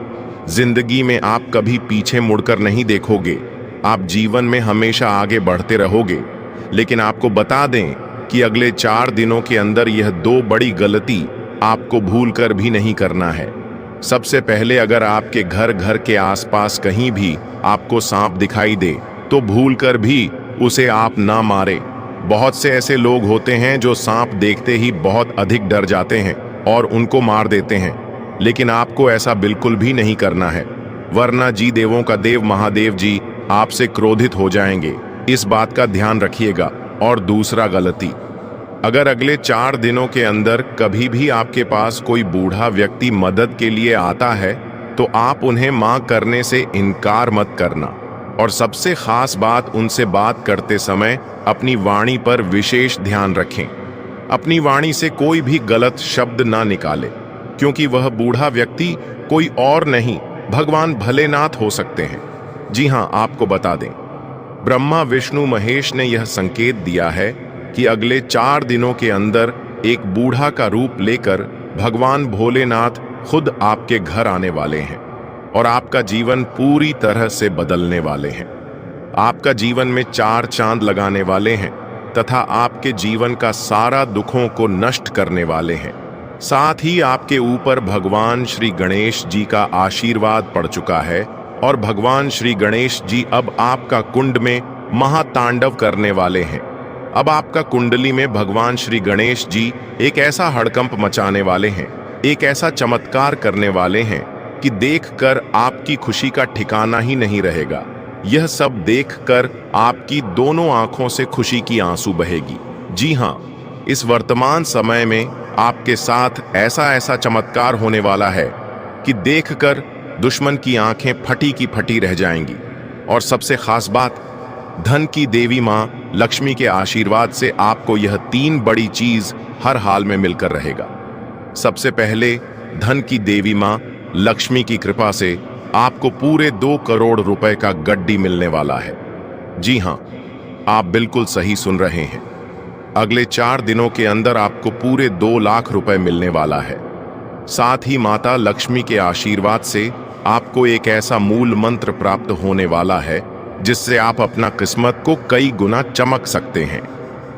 जिंदगी में आप कभी पीछे मुड़कर नहीं देखोगे। आप जीवन में हमेशा आगे बढ़ते रहोगे। लेकिन आपको बता दें कि अगले 4 दिनों के अंदर यह 2 बड़ी गलती आपको भूलकर भी नहीं करना है। सबसे पहले, अगर आपके घर के आसपास कहीं भी आपको सांप दिखाई दे, तो भूलकर भी उसे आप ना मारे। बहुत से ऐसे लोग होते हैं जो सांप देखते ही बहुत अधिक डर जाते हैं और उनको मार देते हैं, लेकिन आपको ऐसा बिल्कुल भी नहीं करना है, वरना जी देवों का देव महादेव जी आपसे क्रोधित हो जाएंगे। इस बात का ध्यान रखिएगा। और दूसरा गलती, अगर अगले 4 दिनों के अंदर कभी भी आपके पास कोई बूढ़ा व्यक्ति मदद के लिए आता है, तो आप उन्हें मांग करने से इनकार मत करना। और सबसे खास बात, उनसे बात करते समय अपनी वाणी पर विशेष ध्यान रखें। अपनी वाणी से कोई भी गलत शब्द ना निकाले, क्योंकि वह बूढ़ा व्यक्ति कोई और नहीं, भगवान भोलेनाथ हो सकते हैं। जी हाँ, आपको बता दें, ब्रह्मा विष्णु महेश ने यह संकेत दिया है कि अगले 4 दिनों के अंदर एक बूढ़ा का रूप लेकर भगवान भोलेनाथ खुद आपके घर आने वाले हैं और आपका जीवन पूरी तरह से बदलने वाले हैं। आपका जीवन में 4 चांद लगाने वाले हैं तथा आपके जीवन का सारा दुखों को नष्ट करने वाले हैं। साथ ही आपके ऊपर भगवान श्री गणेश जी का आशीर्वाद पड़ चुका है और भगवान श्री गणेश जी अब आपका कुंड में महातांडव करने वाले हैं। अब आपका कुंडली में भगवान श्री गणेश जी एक ऐसा हड़कंप मचाने वाले हैं, एक ऐसा चमत्कार करने वाले हैं कि देखकर आपकी खुशी का ठिकाना ही नहीं रहेगा। यह सब देखकर आपकी दोनों आंखों से खुशी की आंसू बहेगी। जी हाँ, इस वर्तमान समय में आपके साथ ऐसा ऐसा चमत्कार होने वाला है कि देखकर दुश्मन की आंखें फटी की फटी रह जाएंगी। और सबसे खास बात, धन की देवी माँ लक्ष्मी के आशीर्वाद से आपको यह 3 बड़ी चीज हर हाल में मिलकर रहेगा। सबसे पहले, धन की देवी माँ लक्ष्मी की कृपा से आपको पूरे 2 करोड़ रुपए का गड्डी मिलने वाला है। जी हाँ, आप बिल्कुल सही सुन रहे हैं। अगले 4 दिनों के अंदर आपको पूरे 2 लाख रुपए मिलने वाला है। साथ ही माता लक्ष्मी के आशीर्वाद से आपको एक ऐसा मूल मंत्र प्राप्त होने वाला है जिससे आप अपना किस्मत को कई गुना चमक सकते हैं।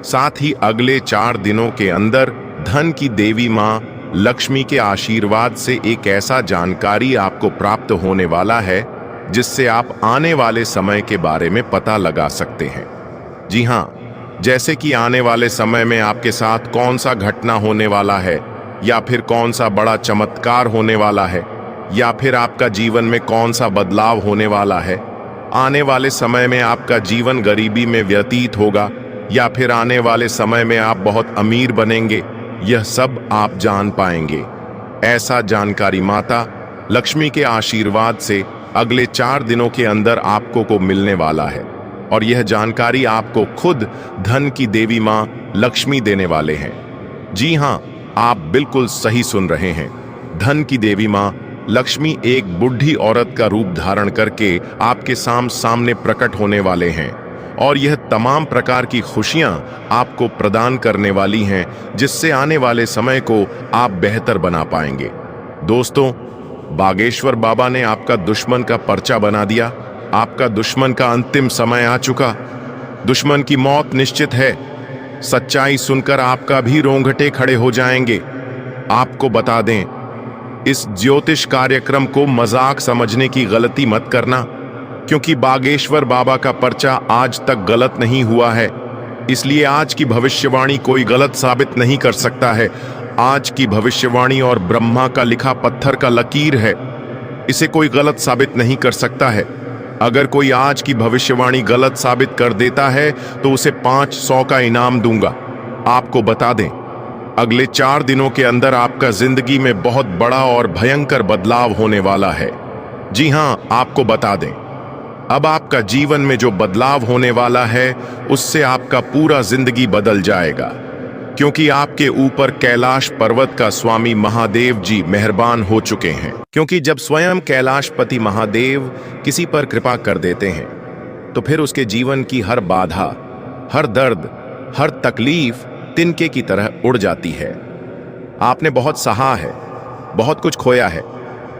साथ ही अगले 4 दिनों के अंदर धन की देवी माँ लक्ष्मी के आशीर्वाद से एक ऐसा जानकारी आपको प्राप्त होने वाला है जिससे आप आने वाले समय के बारे में पता लगा सकते हैं। जी हाँ, जैसे कि आने वाले समय में आपके साथ कौन सा घटना होने वाला है, या फिर कौन सा बड़ा चमत्कार होने वाला है, या फिर आपका जीवन में कौन सा बदलाव होने वाला है। आने वाले समय में आपका जीवन गरीबी में व्यतीत होगा या फिर आने वाले समय में आप बहुत अमीर बनेंगे, यह सब आप जान पाएंगे। ऐसा जानकारी माता लक्ष्मी के आशीर्वाद से अगले 4 दिनों के अंदर आपको को मिलने वाला है और यह जानकारी आपको खुद धन की देवी माँ लक्ष्मी देने वाले हैं। जी हाँ, आप बिल्कुल सही सुन रहे हैं। धन की देवी माँ लक्ष्मी एक बुढ़ी औरत का रूप धारण करके आपके सामने प्रकट होने वाले हैं और यह तमाम प्रकार की खुशियां आपको प्रदान करने वाली हैं जिससे आने वाले समय को आप बेहतर बना पाएंगे। दोस्तों, बागेश्वर बाबा ने आपका दुश्मन का पर्चा बना दिया। आपका दुश्मन का अंतिम समय आ चुका। दुश्मन की मौत निश्चित है। सच्चाई सुनकर आपका भी रोंगटे खड़े हो जाएंगे। आपको बता दें, इस ज्योतिष कार्यक्रम को मजाक समझने की गलती मत करना, क्योंकि बागेश्वर बाबा का पर्चा आज तक गलत नहीं हुआ है। इसलिए आज की भविष्यवाणी कोई गलत साबित नहीं कर सकता है। आज की भविष्यवाणी और ब्रह्मा का लिखा पत्थर का लकीर है, इसे कोई गलत साबित नहीं कर सकता है। अगर कोई आज की भविष्यवाणी गलत साबित कर देता है तो उसे 500 का इनाम दूंगा। आपको बता दें, अगले 4 दिनों के अंदर आपका जिंदगी में बहुत बड़ा और भयंकर बदलाव होने वाला है। जी हाँ, आपको बता दें, अब आपका जीवन में जो बदलाव होने वाला है उससे आपका पूरा जिंदगी बदल जाएगा, क्योंकि आपके ऊपर कैलाश पर्वत का स्वामी महादेव जी मेहरबान हो चुके हैं। क्योंकि जब स्वयं कैलाशपति महादेव किसी पर कृपा कर देते हैं तो फिर उसके जीवन की हर बाधा, हर दर्द, हर तकलीफ तिनके की तरह उड़ जाती है। आपने बहुत सहा है, बहुत कुछ खोया है,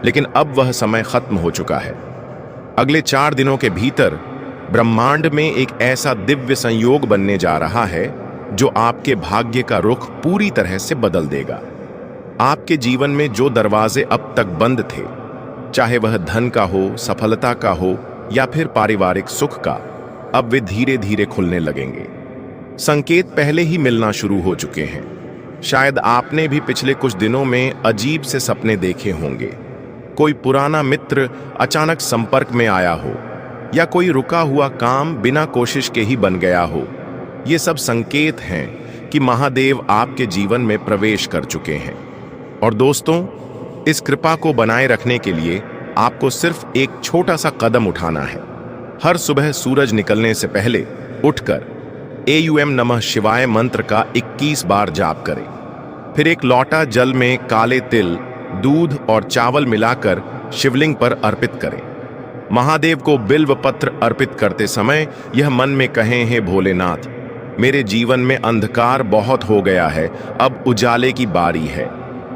लेकिन अब वह समय खत्म हो चुका है। अगले 4 दिनों के भीतर ब्रह्मांड में एक ऐसा दिव्य संयोग बनने जा रहा है जो आपके भाग्य का रुख पूरी तरह से बदल देगा। आपके जीवन में जो दरवाजे अब तक बंद थे, चाहे वह धन का हो, सफलता का हो या फिर पारिवारिक सुख का, अब वे धीरे धीरे खुलने लगेंगे। संकेत पहले ही मिलना शुरू हो चुके हैं। शायद आपने भी पिछले कुछ दिनों में अजीब से सपने देखे होंगे। कोई पुराना मित्र अचानक संपर्क में आया हो या कोई रुका हुआ काम बिना कोशिश के ही बन गया हो। ये सब संकेत हैं कि महादेव आपके जीवन में प्रवेश कर चुके हैं। और दोस्तों, इस कृपा को बनाए रखने के लिए आपको सिर्फ एक छोटा सा कदम उठाना है। हर सुबह सूरज निकलने से पहले उठकर एयूएम नमः शिवाय मंत्र का 21 बार जाप करें। फिर एक लौटा जल में काले तिल, दूध और चावल मिलाकर शिवलिंग पर अर्पित करें। महादेव को बिल्व पत्र अर्पित करते समय यह मन में कहें, हे भोलेनाथ, मेरे जीवन में अंधकार बहुत हो गया है, अब उजाले की बारी है।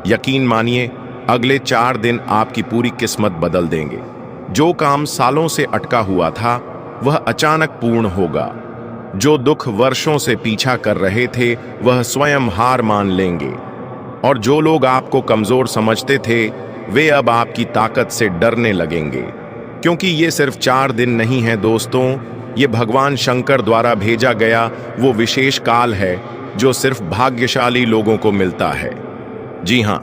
यकीन मानिए, अगले 4 दिन आपकी पूरी किस्मत बदल देंगे। जो काम सालों से अटका हुआ था वह अचानक पूर्ण होगा। जो दुख वर्षों से पीछा कर रहे थे वह स्वयं हार मान लेंगे। और जो लोग आपको कमजोर समझते थे वे अब आपकी ताकत से डरने लगेंगे। क्योंकि ये सिर्फ 4 दिन नहीं है दोस्तों, ये भगवान शंकर द्वारा भेजा गया वो विशेष काल है जो सिर्फ भाग्यशाली लोगों को मिलता है। जी हाँ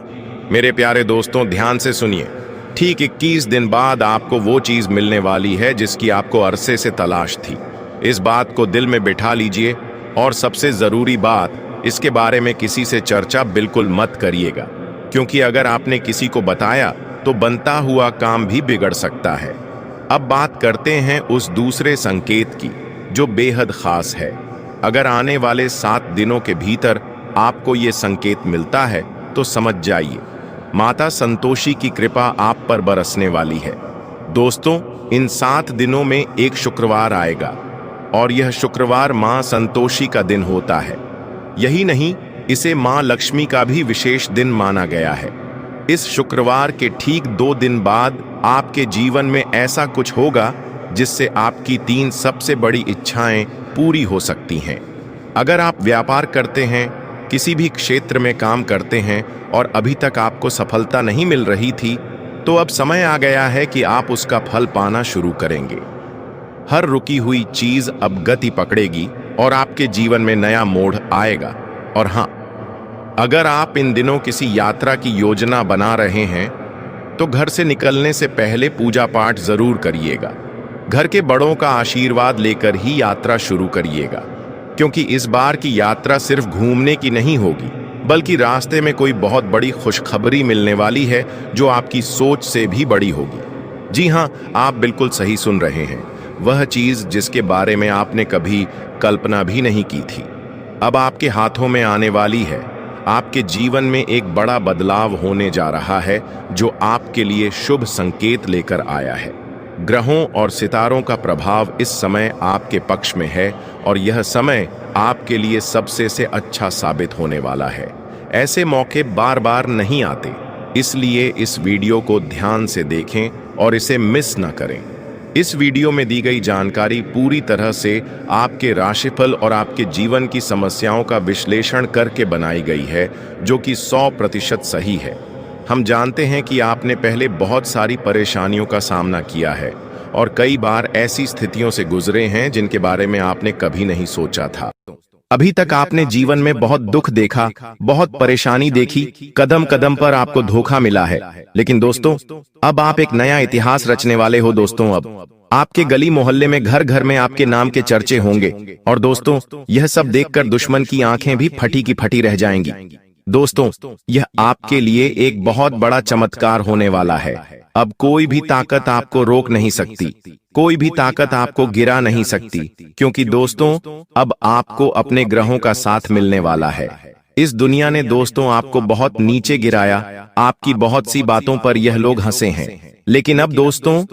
मेरे प्यारे दोस्तों, ध्यान से सुनिए। ठीक 21 दिन बाद आपको वो चीज मिलने वाली है जिसकी आपको अरसे से तलाश थी। इस बात को दिल में बिठा लीजिए। और सबसे जरूरी बात, इसके बारे में किसी से चर्चा बिल्कुल मत करिएगा, क्योंकि अगर आपने किसी को बताया तो बनता हुआ काम भी बिगड़ सकता है। अब बात करते हैं उस दूसरे संकेत की जो बेहद खास है। अगर आने वाले 7 दिनों के भीतर आपको ये संकेत मिलता है तो समझ जाइए, माता संतोषी की कृपा आप पर बरसने वाली है। दोस्तों, इन 7 दिनों में एक शुक्रवार आएगा और यह शुक्रवार मां संतोषी का दिन होता है। यही नहीं, इसे मां लक्ष्मी का भी विशेष दिन माना गया है। इस शुक्रवार के ठीक 2 दिन बाद आपके जीवन में ऐसा कुछ होगा जिससे आपकी 3 सबसे बड़ी इच्छाएं पूरी हो सकती हैं। अगर आप व्यापार करते हैं, किसी भी क्षेत्र में काम करते हैं और अभी तक आपको सफलता नहीं मिल रही थी, तो अब समय आ गया है कि आप उसका फल पाना शुरू करेंगे। हर रुकी हुई चीज अब गति पकड़ेगी और आपके जीवन में नया मोड़ आएगा। और हाँ, अगर आप इन दिनों किसी यात्रा की योजना बना रहे हैं तो घर से निकलने से पहले पूजा पाठ जरूर करिएगा। घर के बड़ों का आशीर्वाद लेकर ही यात्रा शुरू करिएगा, क्योंकि इस बार की यात्रा सिर्फ घूमने की नहीं होगी, बल्कि रास्ते में कोई बहुत बड़ी खुशखबरी मिलने वाली है जो आपकी सोच से भी बड़ी होगी। जी हाँ, आप बिल्कुल सही सुन रहे हैं। वह चीज जिसके बारे में आपने कभी कल्पना भी नहीं की थी अब आपके हाथों में आने वाली है। आपके जीवन में एक बड़ा बदलाव होने जा रहा है जो आपके लिए शुभ संकेत लेकर आया है। ग्रहों और सितारों का प्रभाव इस समय आपके पक्ष में है और यह समय आपके लिए सबसे से अच्छा साबित होने वाला है। ऐसे मौके बार बार नहीं आते, इसलिए इस वीडियो को ध्यान से देखें और इसे मिस न करें। इस वीडियो में दी गई जानकारी पूरी तरह से आपके राशिफल और आपके जीवन की समस्याओं का विश्लेषण करके बनाई गई है, जो कि 100% सही है। हम जानते हैं कि आपने पहले बहुत सारी परेशानियों का सामना किया है और कई बार ऐसी स्थितियों से गुजरे हैं जिनके बारे में आपने कभी नहीं सोचा था। अभी तक आपने जीवन में बहुत दुख देखा, बहुत परेशानी देखी, कदम कदम पर आपको धोखा मिला है। लेकिन दोस्तों, अब आप एक नया इतिहास रचने वाले हो। दोस्तों, अब आपके गली मोहल्ले में घर घर में आपके नाम के चर्चे होंगे। और दोस्तों, यह सब देखकर दुश्मन की आंखें भी फटी की फटी रह जाएंगी। दोस्तों, यह आपके लिए एक बहुत बड़ा चमत्कार होने वाला है। अब कोई भी ताकत आपको रोक नहीं सकती, कोई भी ताकत आपको गिरा नहीं सकती, क्योंकि दोस्तों, अब आपको अपने ग्रहों का साथ मिलने वाला है। इस दुनिया ने दोस्तों आपको बहुत नीचे गिराया, आपकी बहुत सी बातों पर यह लोग हंसे हैं। लेकिन अब दोस्तों,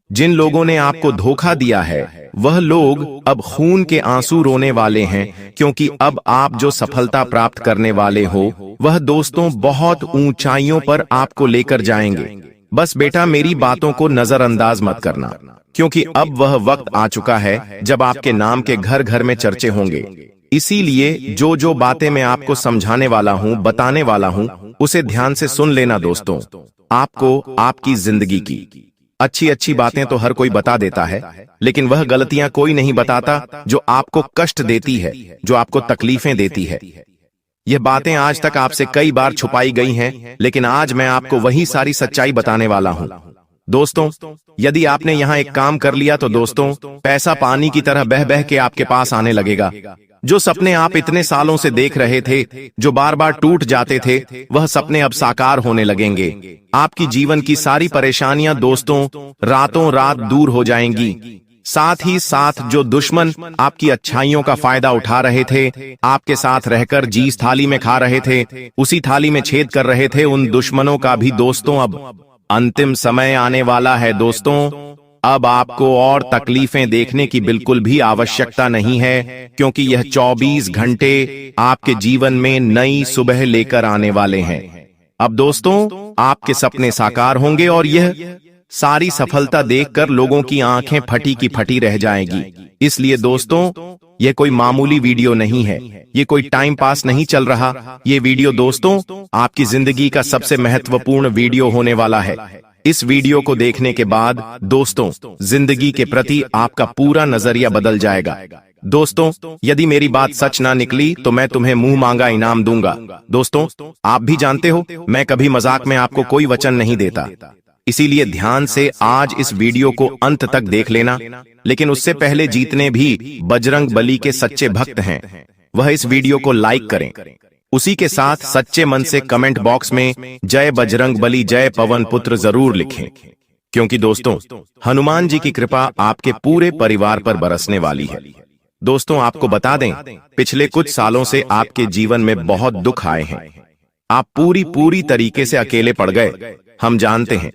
जिन लोगों ने आपको धोखा दिया है वह लोग अब खून के आंसू रोने वाले हैं, क्योंकि अब आप जो सफलता प्राप्त करने वाले हो वह दोस्तों बहुत ऊंचाइयों पर आपको लेकर जाएंगे। बस बेटा, मेरी बातों को नजरअंदाज मत करना, क्योंकि अब वह वक्त आ चुका है जब आपके नाम के घर घर में चर्चे होंगे। इसीलिए जो जो बातें मैं आपको समझाने वाला हूँ, बताने वाला हूँ, उसे ध्यान से सुन लेना दोस्तों। आपको आपकी जिंदगी की अच्छी अच्छी बातें तो हर कोई बता देता है, लेकिन वह गलतियां कोई नहीं बताता जो आपको कष्ट देती है, जो आपको तकलीफें देती है। यह बातें आज तक आपसे कई बार छुपाई गई हैं, लेकिन आज मैं आपको वही सारी सच्चाई बताने वाला हूं। दोस्तों, यदि आपने यहाँ एक काम कर लिया तो दोस्तों, पैसा पानी की तरह बह बह के आपके पास आने लगेगा। जो सपने आप इतने सालों से देख रहे थे, जो बार बार टूट जाते थे, वह सपने अब साकार होने लगेंगे। आपकी जीवन की सारी परेशानियां दोस्तों रातों रात दूर हो जाएंगी। साथ ही साथ जो दुश्मन आपकी अच्छाइयों का फायदा उठा रहे थे, आपके साथ रहकर जिस थाली में खा रहे थे उसी थाली में छेद कर रहे थे, उन दुश्मनों का भी दोस्तों अब अंतिम समय आने वाला है। दोस्तों अब आपको और तकलीफें देखने की बिल्कुल भी आवश्यकता नहीं है, क्योंकि यह 24 घंटे आपके जीवन में नई सुबह लेकर आने वाले हैं। अब दोस्तों आपके सपने साकार होंगे और यह सारी सफलता देखकर लोगों की आंखें फटी की फटी रह जाएगी। इसलिए दोस्तों यह कोई मामूली वीडियो नहीं है, ये कोई टाइम पास नहीं चल रहा। ये वीडियो दोस्तों आपकी जिंदगी का सबसे महत्वपूर्ण वीडियो होने वाला है। इस वीडियो को देखने के बाद दोस्तों जिंदगी के प्रति आपका पूरा नजरिया बदल जाएगा। दोस्तों यदि मेरी बात सच ना निकली तो मैं तुम्हें मुंह मांगा इनाम दूंगा। दोस्तों आप भी जानते हो मैं कभी मजाक में आपको कोई वचन नहीं देता, इसीलिए ध्यान से आज इस वीडियो को अंत तक देख लेना। लेकिन उससे पहले जितने भी बजरंग बली के सच्चे भक्त हैं वह इस वीडियो को लाइक करें, उसी के साथ सच्चे मन से कमेंट बॉक्स में जय बजरंग बली जय पवन पुत्र जरूर लिखें, क्योंकि दोस्तों हनुमान जी की कृपा आपके पूरे परिवार पर बरसने वाली है। दोस्तों आपको बता दें पिछले कुछ सालों से आपके जीवन में बहुत दुख आए हैं, आप पूरी तरीके से अकेले पड़ गए। हम जानते हैं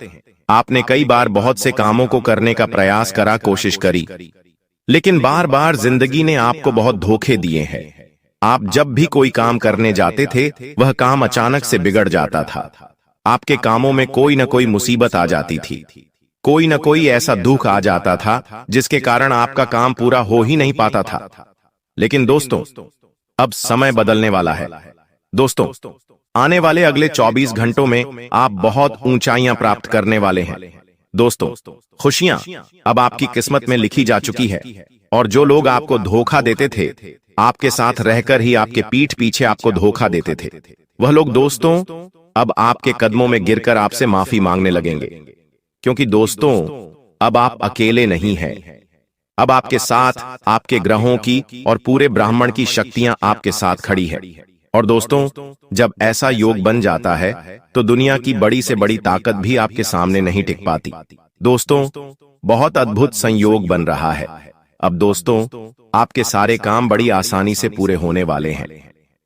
आपने कई बार बहुत से कामों को करने का प्रयास करा, कोशिश करी, लेकिन बार बार जिंदगी ने आपको बहुत धोखे दिए हैं। आप जब भी कोई काम करने जाते थे वह काम अचानक से बिगड़ जाता था, आपके कामों में कोई न कोई मुसीबत आ जाती थी, कोई न कोई ऐसा दुख आ जाता था जिसके कारण आपका काम पूरा हो ही नहीं पाता था। लेकिन दोस्तों अब समय बदलने वाला है। दोस्तों आने वाले अगले 24 घंटों में आप बहुत ऊंचाइयां प्राप्त करने वाले हैं। दोस्तों खुशियां अब आपकी किस्मत में लिखी जा चुकी है, और जो लोग आपको धोखा देते थे, आपके साथ रहकर ही आपके पीठ पीछे आपको धोखा देते थे, वह लोग दोस्तों अब आपके कदमों में गिरकर आपसे माफी मांगने लगेंगे, क्योंकि दोस्तों अब आप अकेले नहीं हैं। अब आपके साथ आपके ग्रहों की और पूरे ब्राह्मण की शक्तियां आपके साथ खड़ी है। और दोस्तों जब ऐसा योग बन जाता है तो दुनिया की बड़ी से बड़ी ताकत भी आपके सामने नहीं टिक पाती। दोस्तों बहुत अद्भुत संयोग बन रहा है। अब दोस्तों आपके सारे काम बड़ी आसानी से पूरे होने वाले हैं।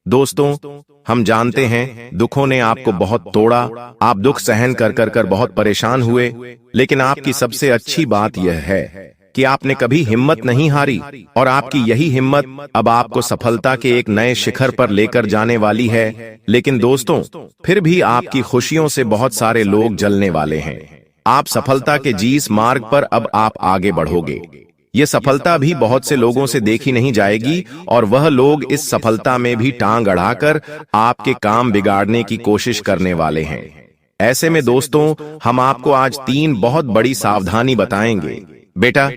दोस्तों हम जानते हैं दुखों ने आपको बहुत तोड़ा, आप दुख सहन कर बहुत परेशान हुए, लेकिन आपकी सबसे अच्छी बात यह है कि आपने कभी हिम्मत नहीं हारी, और आपकी यही हिम्मत अब आपको सफलता के एक नए शिखर पर लेकर जाने वाली है। लेकिन दोस्तों फिर भी आपकी खुशियों से बहुत सारे लोग जलने वाले हैं। आप सफलता के जिस मार्ग पर अब आप आगे बढ़ोगे, ये सफलता भी बहुत से लोगों से देखी नहीं जाएगी, और वह लोग इस सफलता में भी टांग अड़ाकर आपके काम बिगाड़ने की कोशिश करने वाले हैं। ऐसे में दोस्तों हम आपको आज 3 बहुत बड़ी सावधानी बताएंगे। बेटा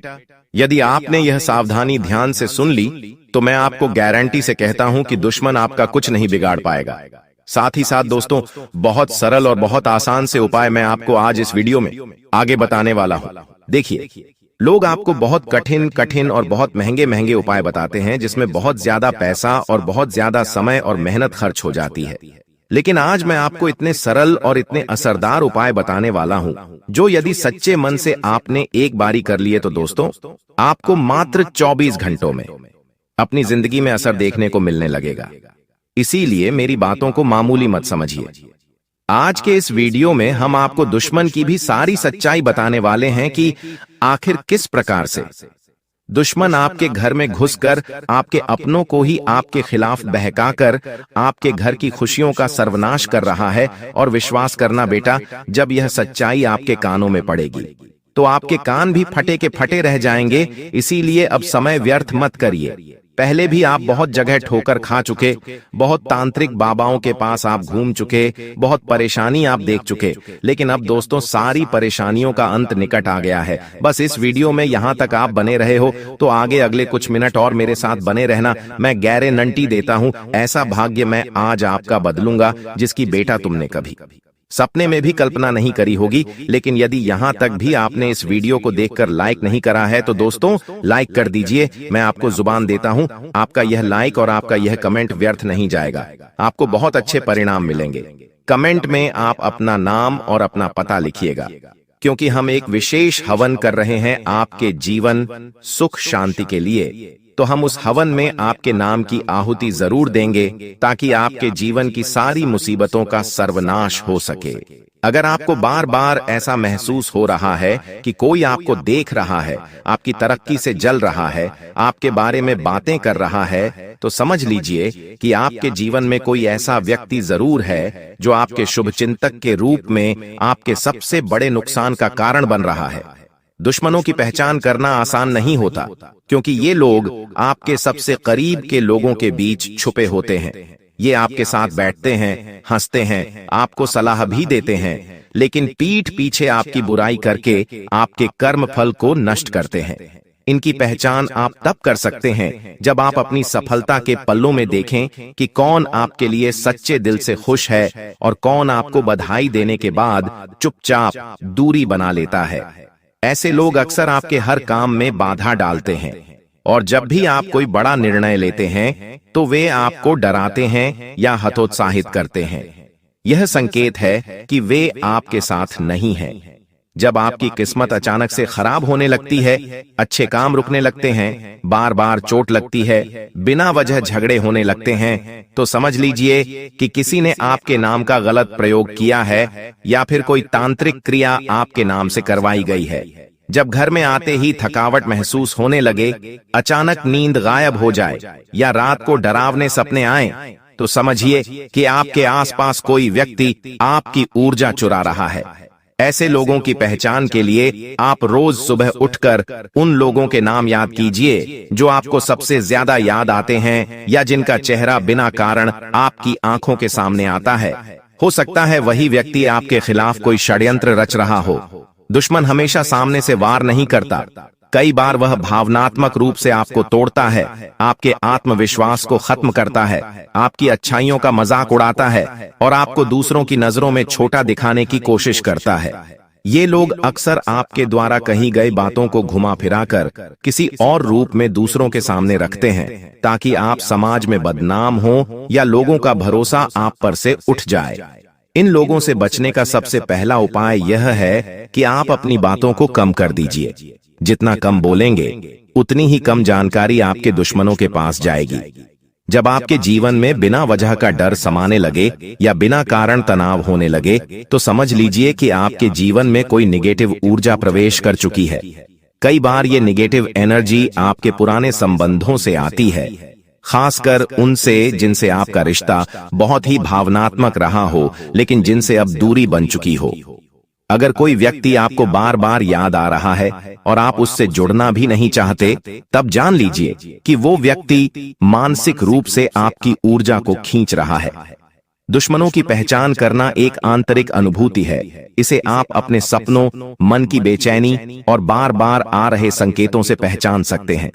यदि आपने यह सावधानी ध्यान से सुन ली तो मैं आपको गारंटी से कहता हूं कि दुश्मन आपका कुछ नहीं बिगाड़ पाएगा। साथ ही साथ दोस्तों बहुत सरल और बहुत आसान से उपाय मैं आपको आज इस वीडियो में आगे बताने वाला हूं। देखिए लोग आपको बहुत कठिन और बहुत महंगे उपाय बताते हैं, जिसमें बहुत ज्यादा पैसा और बहुत ज्यादा समय और मेहनत खर्च हो जाती है, लेकिन आज मैं आपको इतने सरल और इतने असरदार उपाय बताने वाला हूं जो यदि सच्चे मन से आपने एक बारी कर लिए तो दोस्तों आपको मात्र 24 घंटों में अपनी जिंदगी में असर देखने को मिलने लगेगा। इसीलिए मेरी बातों को मामूली मत समझिए। आज के इस वीडियो में हम आपको दुश्मन की भी सारी सच्चाई बताने वाले हैं कि आखिर किस प्रकार से दुश्मन आपके घर में घुसकर आपके अपनों को ही आपके खिलाफ बहकाकर आपके घर की खुशियों का सर्वनाश कर रहा है। और विश्वास करना बेटा, जब यह सच्चाई आपके कानों में पड़ेगी तो आपके कान भी फटे के फटे रह जाएंगे। इसीलिए अब समय व्यर्थ मत करिए। पहले भी आप बहुत जगह ठोकर खा चुके, बहुत तांत्रिक बाबाओं के पास आप घूम चुके, बहुत परेशानी आप देख चुके, लेकिन अब दोस्तों सारी परेशानियों का अंत निकट आ गया है। बस इस वीडियो में यहां तक आप बने रहे हो तो आगे अगले कुछ मिनट और मेरे साथ बने रहना। मैं गारंटी देता हूं ऐसा भाग्य मैं आज आपका बदलूंगा जिसकी बेटा तुमने कभी सपने में भी कल्पना नहीं करी होगी। लेकिन यदि यहां तक भी आपने इस वीडियो को देखकर लाइक नहीं करा है तो दोस्तों लाइक कर दीजिए। मैं आपको जुबान देता हूं आपका यह लाइक और आपका यह कमेंट व्यर्थ नहीं जाएगा, आपको बहुत अच्छे परिणाम मिलेंगे। कमेंट में आप अपना नाम और अपना पता लिखिएगा। क्योंकि हम एक विशेष हवन कर रहे हैं आपके जीवन सुख शांति के लिए, तो हम उस हवन में आपके नाम की आहुति जरूर देंगे ताकि आपके जीवन की सारी मुसीबतों का सर्वनाश हो सके। अगर आपको बार बार ऐसा महसूस हो रहा है कि कोई आपको देख रहा है, आपकी तरक्की से जल रहा है, आपके बारे में बातें कर रहा है, तो समझ लीजिए कि आपके जीवन में कोई ऐसा व्यक्ति जरूर है जो आपके शुभचिंतक के रूप में आपके सबसे बड़े नुकसान का कारण बन रहा है। दुश्मनों की पहचान करना आसान नहीं होता, क्योंकि ये लोग आपके सबसे करीब के लोगों के बीच छुपे होते हैं। ये आपके साथ बैठते हैं, हंसते हैं, आपको सलाह भी देते हैं, लेकिन पीठ पीछे आपकी बुराई करके आपके कर्म फल को नष्ट करते हैं। इनकी पहचान आप तब कर सकते हैं जब आप अपनी सफलता के पल्लों में देखें कि कौन आपके लिए सच्चे दिल से खुश है और कौन आपको बधाई देने के बाद चुपचाप दूरी बना लेता है। ऐसे लोग अक्सर आपके हर काम में बाधा डालते हैं, और जब भी आप कोई बड़ा निर्णय लेते हैं तो वे आपको डराते हैं या हतोत्साहित करते हैं। यह संकेत है कि वे आपके साथ नहीं हैं। जब आपकी किस्मत अचानक से खराब होने लगती है, अच्छे काम रुकने लगते हैं, बार बार चोट लगती है, बिना वजह झगड़े होने लगते हैं, तो समझ लीजिए कि किसी ने आपके नाम का गलत प्रयोग किया है या फिर कोई तांत्रिक क्रिया आपके नाम से करवाई गई है। जब घर में आते ही थकावट महसूस होने लगे, अचानक नींद गायब हो जाए या रात को डरावने सपने आए, तो समझिए कि आपके आसपास कोई व्यक्ति आपकी ऊर्जा चुरा रहा है। ऐसे लोगों की पहचान के लिए आप रोज सुबह उठकर उन लोगों के नाम याद कीजिए जो आपको सबसे ज्यादा याद आते हैं या जिनका चेहरा बिना कारण आपकी आंखों के सामने आता है। हो सकता है वही व्यक्ति आपके खिलाफ कोई षड्यंत्र रच रहा हो। दुश्मन हमेशा सामने से वार नहीं करता, कई बार वह भावनात्मक रूप से आपको तोड़ता है, आपके आत्मविश्वास को खत्म करता है, आपकी अच्छाइयों का मजाक उड़ाता है और आपको दूसरों की नजरों में छोटा दिखाने की कोशिश करता है। ये लोग अक्सर आपके द्वारा कही गई बातों को घुमा फिराकर किसी और रूप में दूसरों के सामने रखते हैं ताकि आप समाज में बदनाम हो या लोगों का भरोसा आप पर से उठ जाए। इन लोगों से बचने का सबसे पहला उपाय यह है कि आप अपनी बातों को कम कर दीजिए। जितना कम बोलेंगे उतनी ही कम जानकारी आपके दुश्मनों के पास जाएगी। जब आपके जीवन में बिना वजह का डर समाने लगे या बिना कारण तनाव होने लगे, तो समझ लीजिए कि आपके जीवन में कोई निगेटिव ऊर्जा प्रवेश कर चुकी है। कई बार ये निगेटिव एनर्जी आपके पुराने संबंधों से आती है, खासकर उनसे जिनसे आपका रिश्ता बहुत ही भावनात्मक रहा हो लेकिन जिनसे अब दूरी बन चुकी हो। अगर कोई व्यक्ति आपको बार बार याद आ रहा है और आप उससे जुड़ना भी नहीं चाहते, तब जान लीजिए कि वो व्यक्ति मानसिक रूप से आपकी ऊर्जा को खींच रहा है। दुश्मनों की पहचान करना एक आंतरिक अनुभूति है। इसे आप अपने सपनों, मन की बेचैनी और बार बार आ रहे संकेतों से पहचान सकते हैं।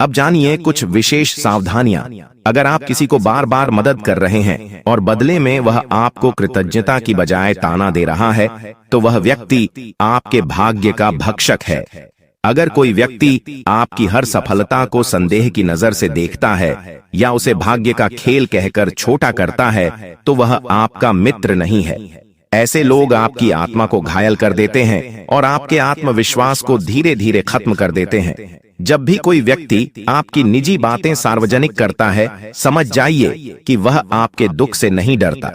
अब जानिए कुछ विशेष सावधानियां। अगर आप किसी को बार बार मदद कर रहे हैं और बदले में वह आपको कृतज्ञता की बजाय ताना दे रहा है, तो वह व्यक्ति आपके भाग्य का भक्षक है। अगर कोई व्यक्ति आपकी हर सफलता को संदेह की नजर से देखता है या उसे भाग्य का खेल कहकर छोटा करता है, तो वह आपका मित्र नहीं है। ऐसे लोग आपकी आत्मा को घायल कर देते हैं और आपके आत्मविश्वास को धीरे धीरे खत्म कर देते हैं। जब भी कोई व्यक्ति आपकी निजी बातें सार्वजनिक करता है, समझ जाइए कि वह आपके दुख से नहीं डरता।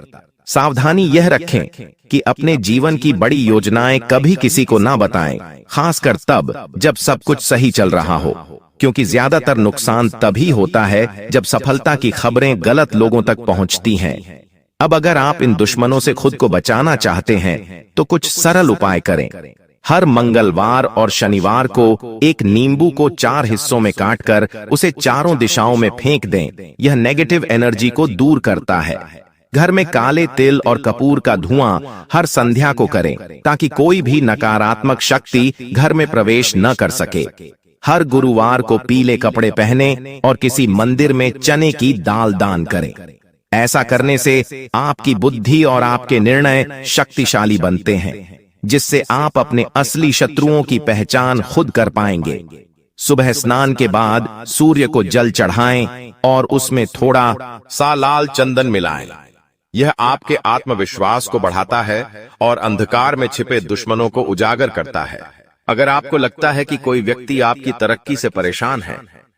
सावधानी यह रखें कि अपने जीवन की बड़ी योजनाएं कभी किसी को ना बताएं, खासकर तब जब सब कुछ सही चल रहा हो, क्योंकि ज्यादातर नुकसान तभी होता है जब सफलता की खबरें गलत लोगों तक पहुंचती हैं। अब अगर आप इन दुश्मनों से खुद को बचाना चाहते हैं, तो कुछ सरल उपाय करें। हर मंगलवार और शनिवार को एक नींबू को 4 हिस्सों में काटकर उसे चारों दिशाओं में फेंक दें। यह नेगेटिव एनर्जी को दूर करता है। घर में काले तिल और कपूर का धुआं हर संध्या को करें ताकि कोई भी नकारात्मक शक्ति घर में प्रवेश न कर सके। हर गुरुवार को पीले कपड़े पहने और किसी मंदिर में चने की दाल दान करें। ऐसा करने से आपकी बुद्धि और आपके निर्णय शक्तिशाली बनते हैं, जिससे आप अपने असली शत्रुओं की पहचान खुद कर पाएंगे। सुबह स्नान के बाद सूर्य को जल चढ़ाएं और उसमें थोड़ा सा लाल चंदन मिलाएं। यह आपके आत्मविश्वास को बढ़ाता है और अंधकार में छिपे दुश्मनों को उजागर करता है। अगर आपको लगता है कि कोई व्यक्ति आपकी तरक्की से परेशान है,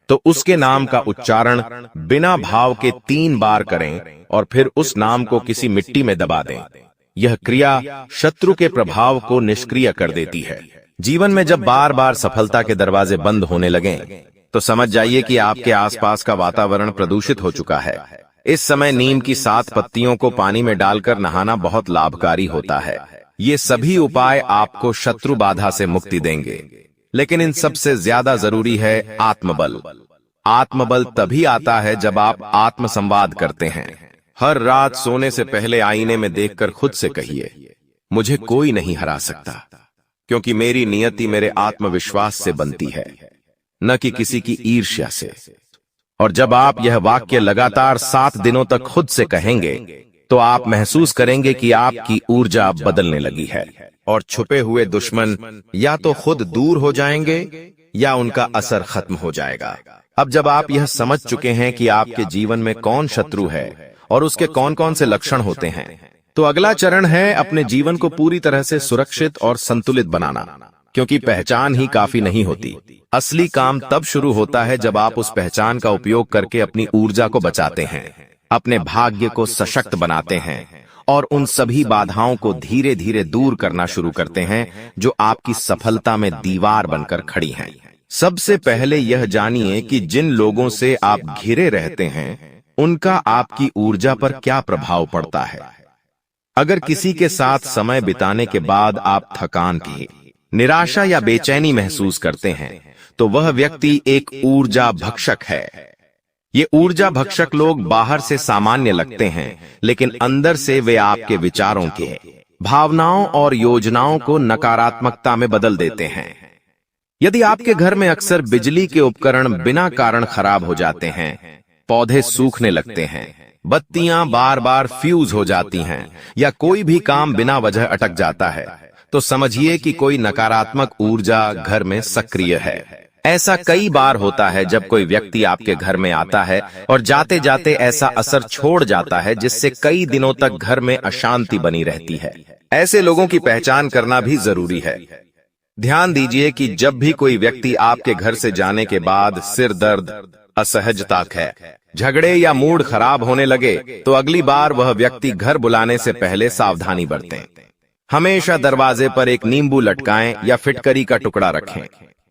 तो उसके नाम का उच्चारण बिना भाव के 3 बार करें और फिर उस नाम को किसी मिट्टी में दबा दें। यह क्रिया शत्रु के प्रभाव को निष्क्रिय कर देती है। जीवन में जब बार बार सफलता के दरवाजे बंद होने लगें, तो समझ जाइए कि आपके आसपास का वातावरण प्रदूषित हो चुका है। इस समय नीम की 7 पत्तियों को पानी में डालकर नहाना बहुत लाभकारी होता है। ये सभी उपाय आपको शत्रु बाधा से मुक्ति देंगे। लेकिन इन सबसे ज्यादा जरूरी है आत्मबल। आत्मबल तभी आता है जब आप आत्मसंवाद करते हैं। हर रात सोने से पहले आईने में देखकर खुद से कहिए, मुझे कोई नहीं हरा सकता, क्योंकि मेरी नियति मेरे आत्मविश्वास से बनती है, न कि किसी की ईर्ष्या से। और जब आप यह वाक्य लगातार 7 दिनों तक खुद से कहेंगे, तो आप महसूस करेंगे कि आपकी ऊर्जा बदलने लगी है और छुपे हुए दुश्मन या तो खुद दूर हो जाएंगे या उनका असर खत्म हो जाएगा। अब जब आप यह समझ चुके हैं कि आपके जीवन में कौन शत्रु है और उसके कौन कौन से लक्षण होते हैं, तो अगला चरण है अपने जीवन को पूरी तरह से सुरक्षित और संतुलित बनाना। क्योंकि पहचान ही काफी नहीं होती, असली काम तब शुरू होता है जब आप उस पहचान का उपयोग करके अपनी ऊर्जा को बचाते हैं, अपने भाग्य को सशक्त बनाते हैं और उन सभी बाधाओं को धीरे धीरे दूर करना शुरू करते हैं जो आपकी सफलता में दीवार बनकर खड़ी हैं। सबसे पहले यह जानिए कि जिन लोगों से आप घिरे रहते हैं, उनका आपकी ऊर्जा पर क्या प्रभाव पड़ता है। अगर किसी के साथ समय बिताने के बाद आप थकान की, निराशा या बेचैनी महसूस करते हैं, तो वह व्यक्ति एक ऊर्जा भक्षक है। ये ऊर्जा भक्षक लोग बाहर से सामान्य लगते हैं, लेकिन अंदर से वे आपके विचारों के, भावनाओं और योजनाओं को नकारात्मकता में बदल देते हैं। यदि आपके घर में अक्सर बिजली के उपकरण बिना कारण खराब हो जाते हैं, पौधे सूखने लगते हैं, बत्तियां बार बार फ्यूज हो जाती हैं या कोई भी काम बिना वजह अटक जाता है, तो समझिए कि कोई नकारात्मक ऊर्जा घर में सक्रिय है। ऐसा कई बार होता है जब कोई व्यक्ति आपके घर में आता है और जाते जाते ऐसा असर छोड़ जाता है जिससे कई दिनों तक घर में अशांति बनी रहती है। ऐसे लोगों की पहचान करना भी जरूरी है। ध्यान दीजिए कि जब भी कोई व्यक्ति आपके घर से जाने के बाद सिर दर्द, असहजता है, झगड़े या मूड खराब होने लगे, तो अगली बार वह व्यक्ति घर बुलाने से पहले सावधानी बरतें। हमेशा दरवाजे पर एक नींबू लटकाएं या फिटकरी का टुकड़ा रखें।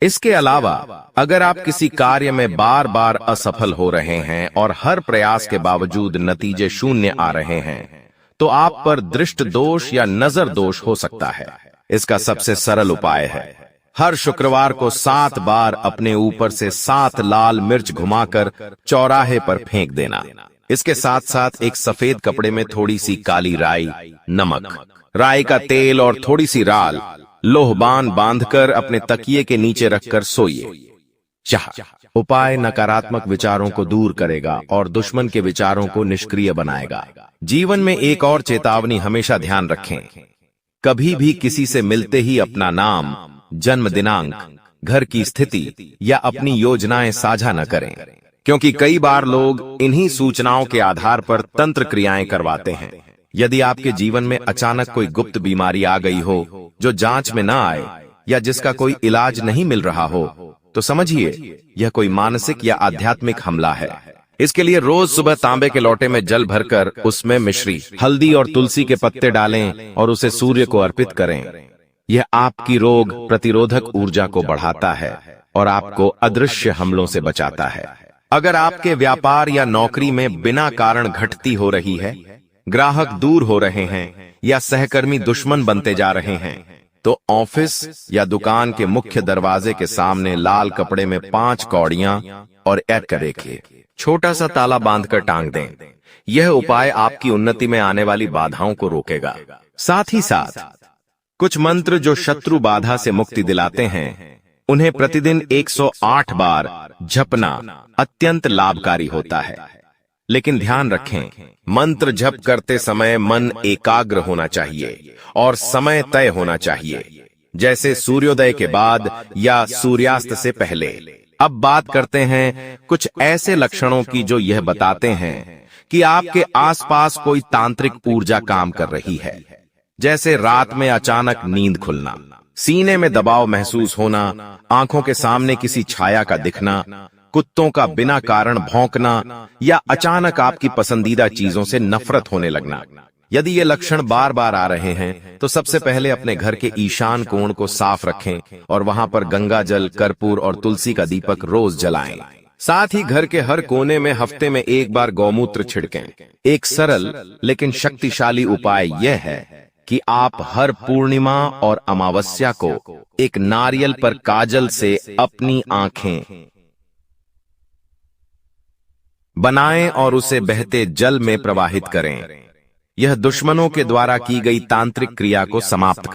इसके अलावा अगर आप किसी कार्य में बार बार असफल हो रहे हैं और हर प्रयास के बावजूद नतीजे शून्य आ रहे हैं, तो आप पर दृष्ट दोष या नजर दोष हो सकता है। इसका सबसे सरल उपाय है, हर शुक्रवार को 7 बार अपने ऊपर से 7 लाल मिर्च घुमाकर चौराहे पर फेंक देना। इसके साथ साथ एक सफेद कपड़े में थोड़ी सी काली राई, नमक, राई का तेल और थोड़ी सी राल लोहबान बांधकर अपने तकिए के नीचे रखकर सोइए। उपाय नकारात्मक विचारों को दूर करेगा और दुश्मन के विचारों को निष्क्रिय बनाएगा। जीवन में एक और चेतावनी हमेशा ध्यान रखें, कभी भी किसी से मिलते ही अपना नाम, जन्म दिनांक, घर की स्थिति या अपनी योजनाएं साझा न करें, क्योंकि कई बार लोग इन्हीं सूचनाओं के आधार पर तंत्र क्रियाएं करवाते हैं। यदि आपके जीवन में अचानक कोई गुप्त बीमारी आ गई हो जो जांच में न आए या जिसका कोई इलाज नहीं मिल रहा हो, तो समझिए यह कोई मानसिक या आध्यात्मिक हमला है। इसके लिए रोज सुबह तांबे के लोटे में जल भरकर उसमें मिश्री, हल्दी और तुलसी के पत्ते डालें और उसे सूर्य को अर्पित करें। यह आपकी रोग प्रतिरोधक ऊर्जा को बढ़ाता है और आपको अदृश्य हमलों से बचाता है। अगर आपके व्यापार या नौकरी में बिना कारण घटती हो रही है, ग्राहक दूर हो रहे हैं या सहकर्मी दुश्मन बनते जा रहे हैं, तो ऑफिस या दुकान के मुख्य दरवाजे के सामने लाल कपड़े में 5 कौड़ियां और एक रेखे, छोटा सा ताला बांधकर टांग दें। यह उपाय आपकी उन्नति में आने वाली बाधाओं को रोकेगा। साथ ही साथ कुछ मंत्र जो शत्रु बाधा से मुक्ति दिलाते हैं, उन्हें प्रतिदिन 108 बार जपना अत्यंत लाभकारी होता है। लेकिन ध्यान रखें, मंत्र जप करते समय मन एकाग्र होना चाहिए और समय तय होना चाहिए, जैसे सूर्योदय के बाद या सूर्यास्त से पहले। अब बात करते हैं कुछ ऐसे लक्षणों की जो यह बताते हैं कि आपके आसपास कोई तांत्रिक ऊर्जा काम कर रही है, जैसे रात में अचानक नींद खुलना, सीने में दबाव महसूस होना, आंखों के सामने किसी छाया का दिखना, कुत्तों का बिना कारण भौंकना या अचानक आपकी पसंदीदा चीजों से नफरत होने लगना। यदि ये लक्षण बार बार आ रहे हैं तो सबसे पहले अपने घर के ईशान कोण को साफ रखें और वहां पर गंगा जल, कर्पूर और तुलसी का दीपक रोज जलाएं। साथ ही घर के हर कोने में हफ्ते में एक बार गौमूत्र छिड़कें। एक सरल लेकिन शक्तिशाली उपाय यह है कि आप हर पूर्णिमा और अमावस्या को एक नारियल पर काजल से अपनी आंखें बनाएं और उसे बहते जल में प्रवाहित करें। यह दुश्मनों के द्वारा की गई तांत्रिक क्रिया को समाप्त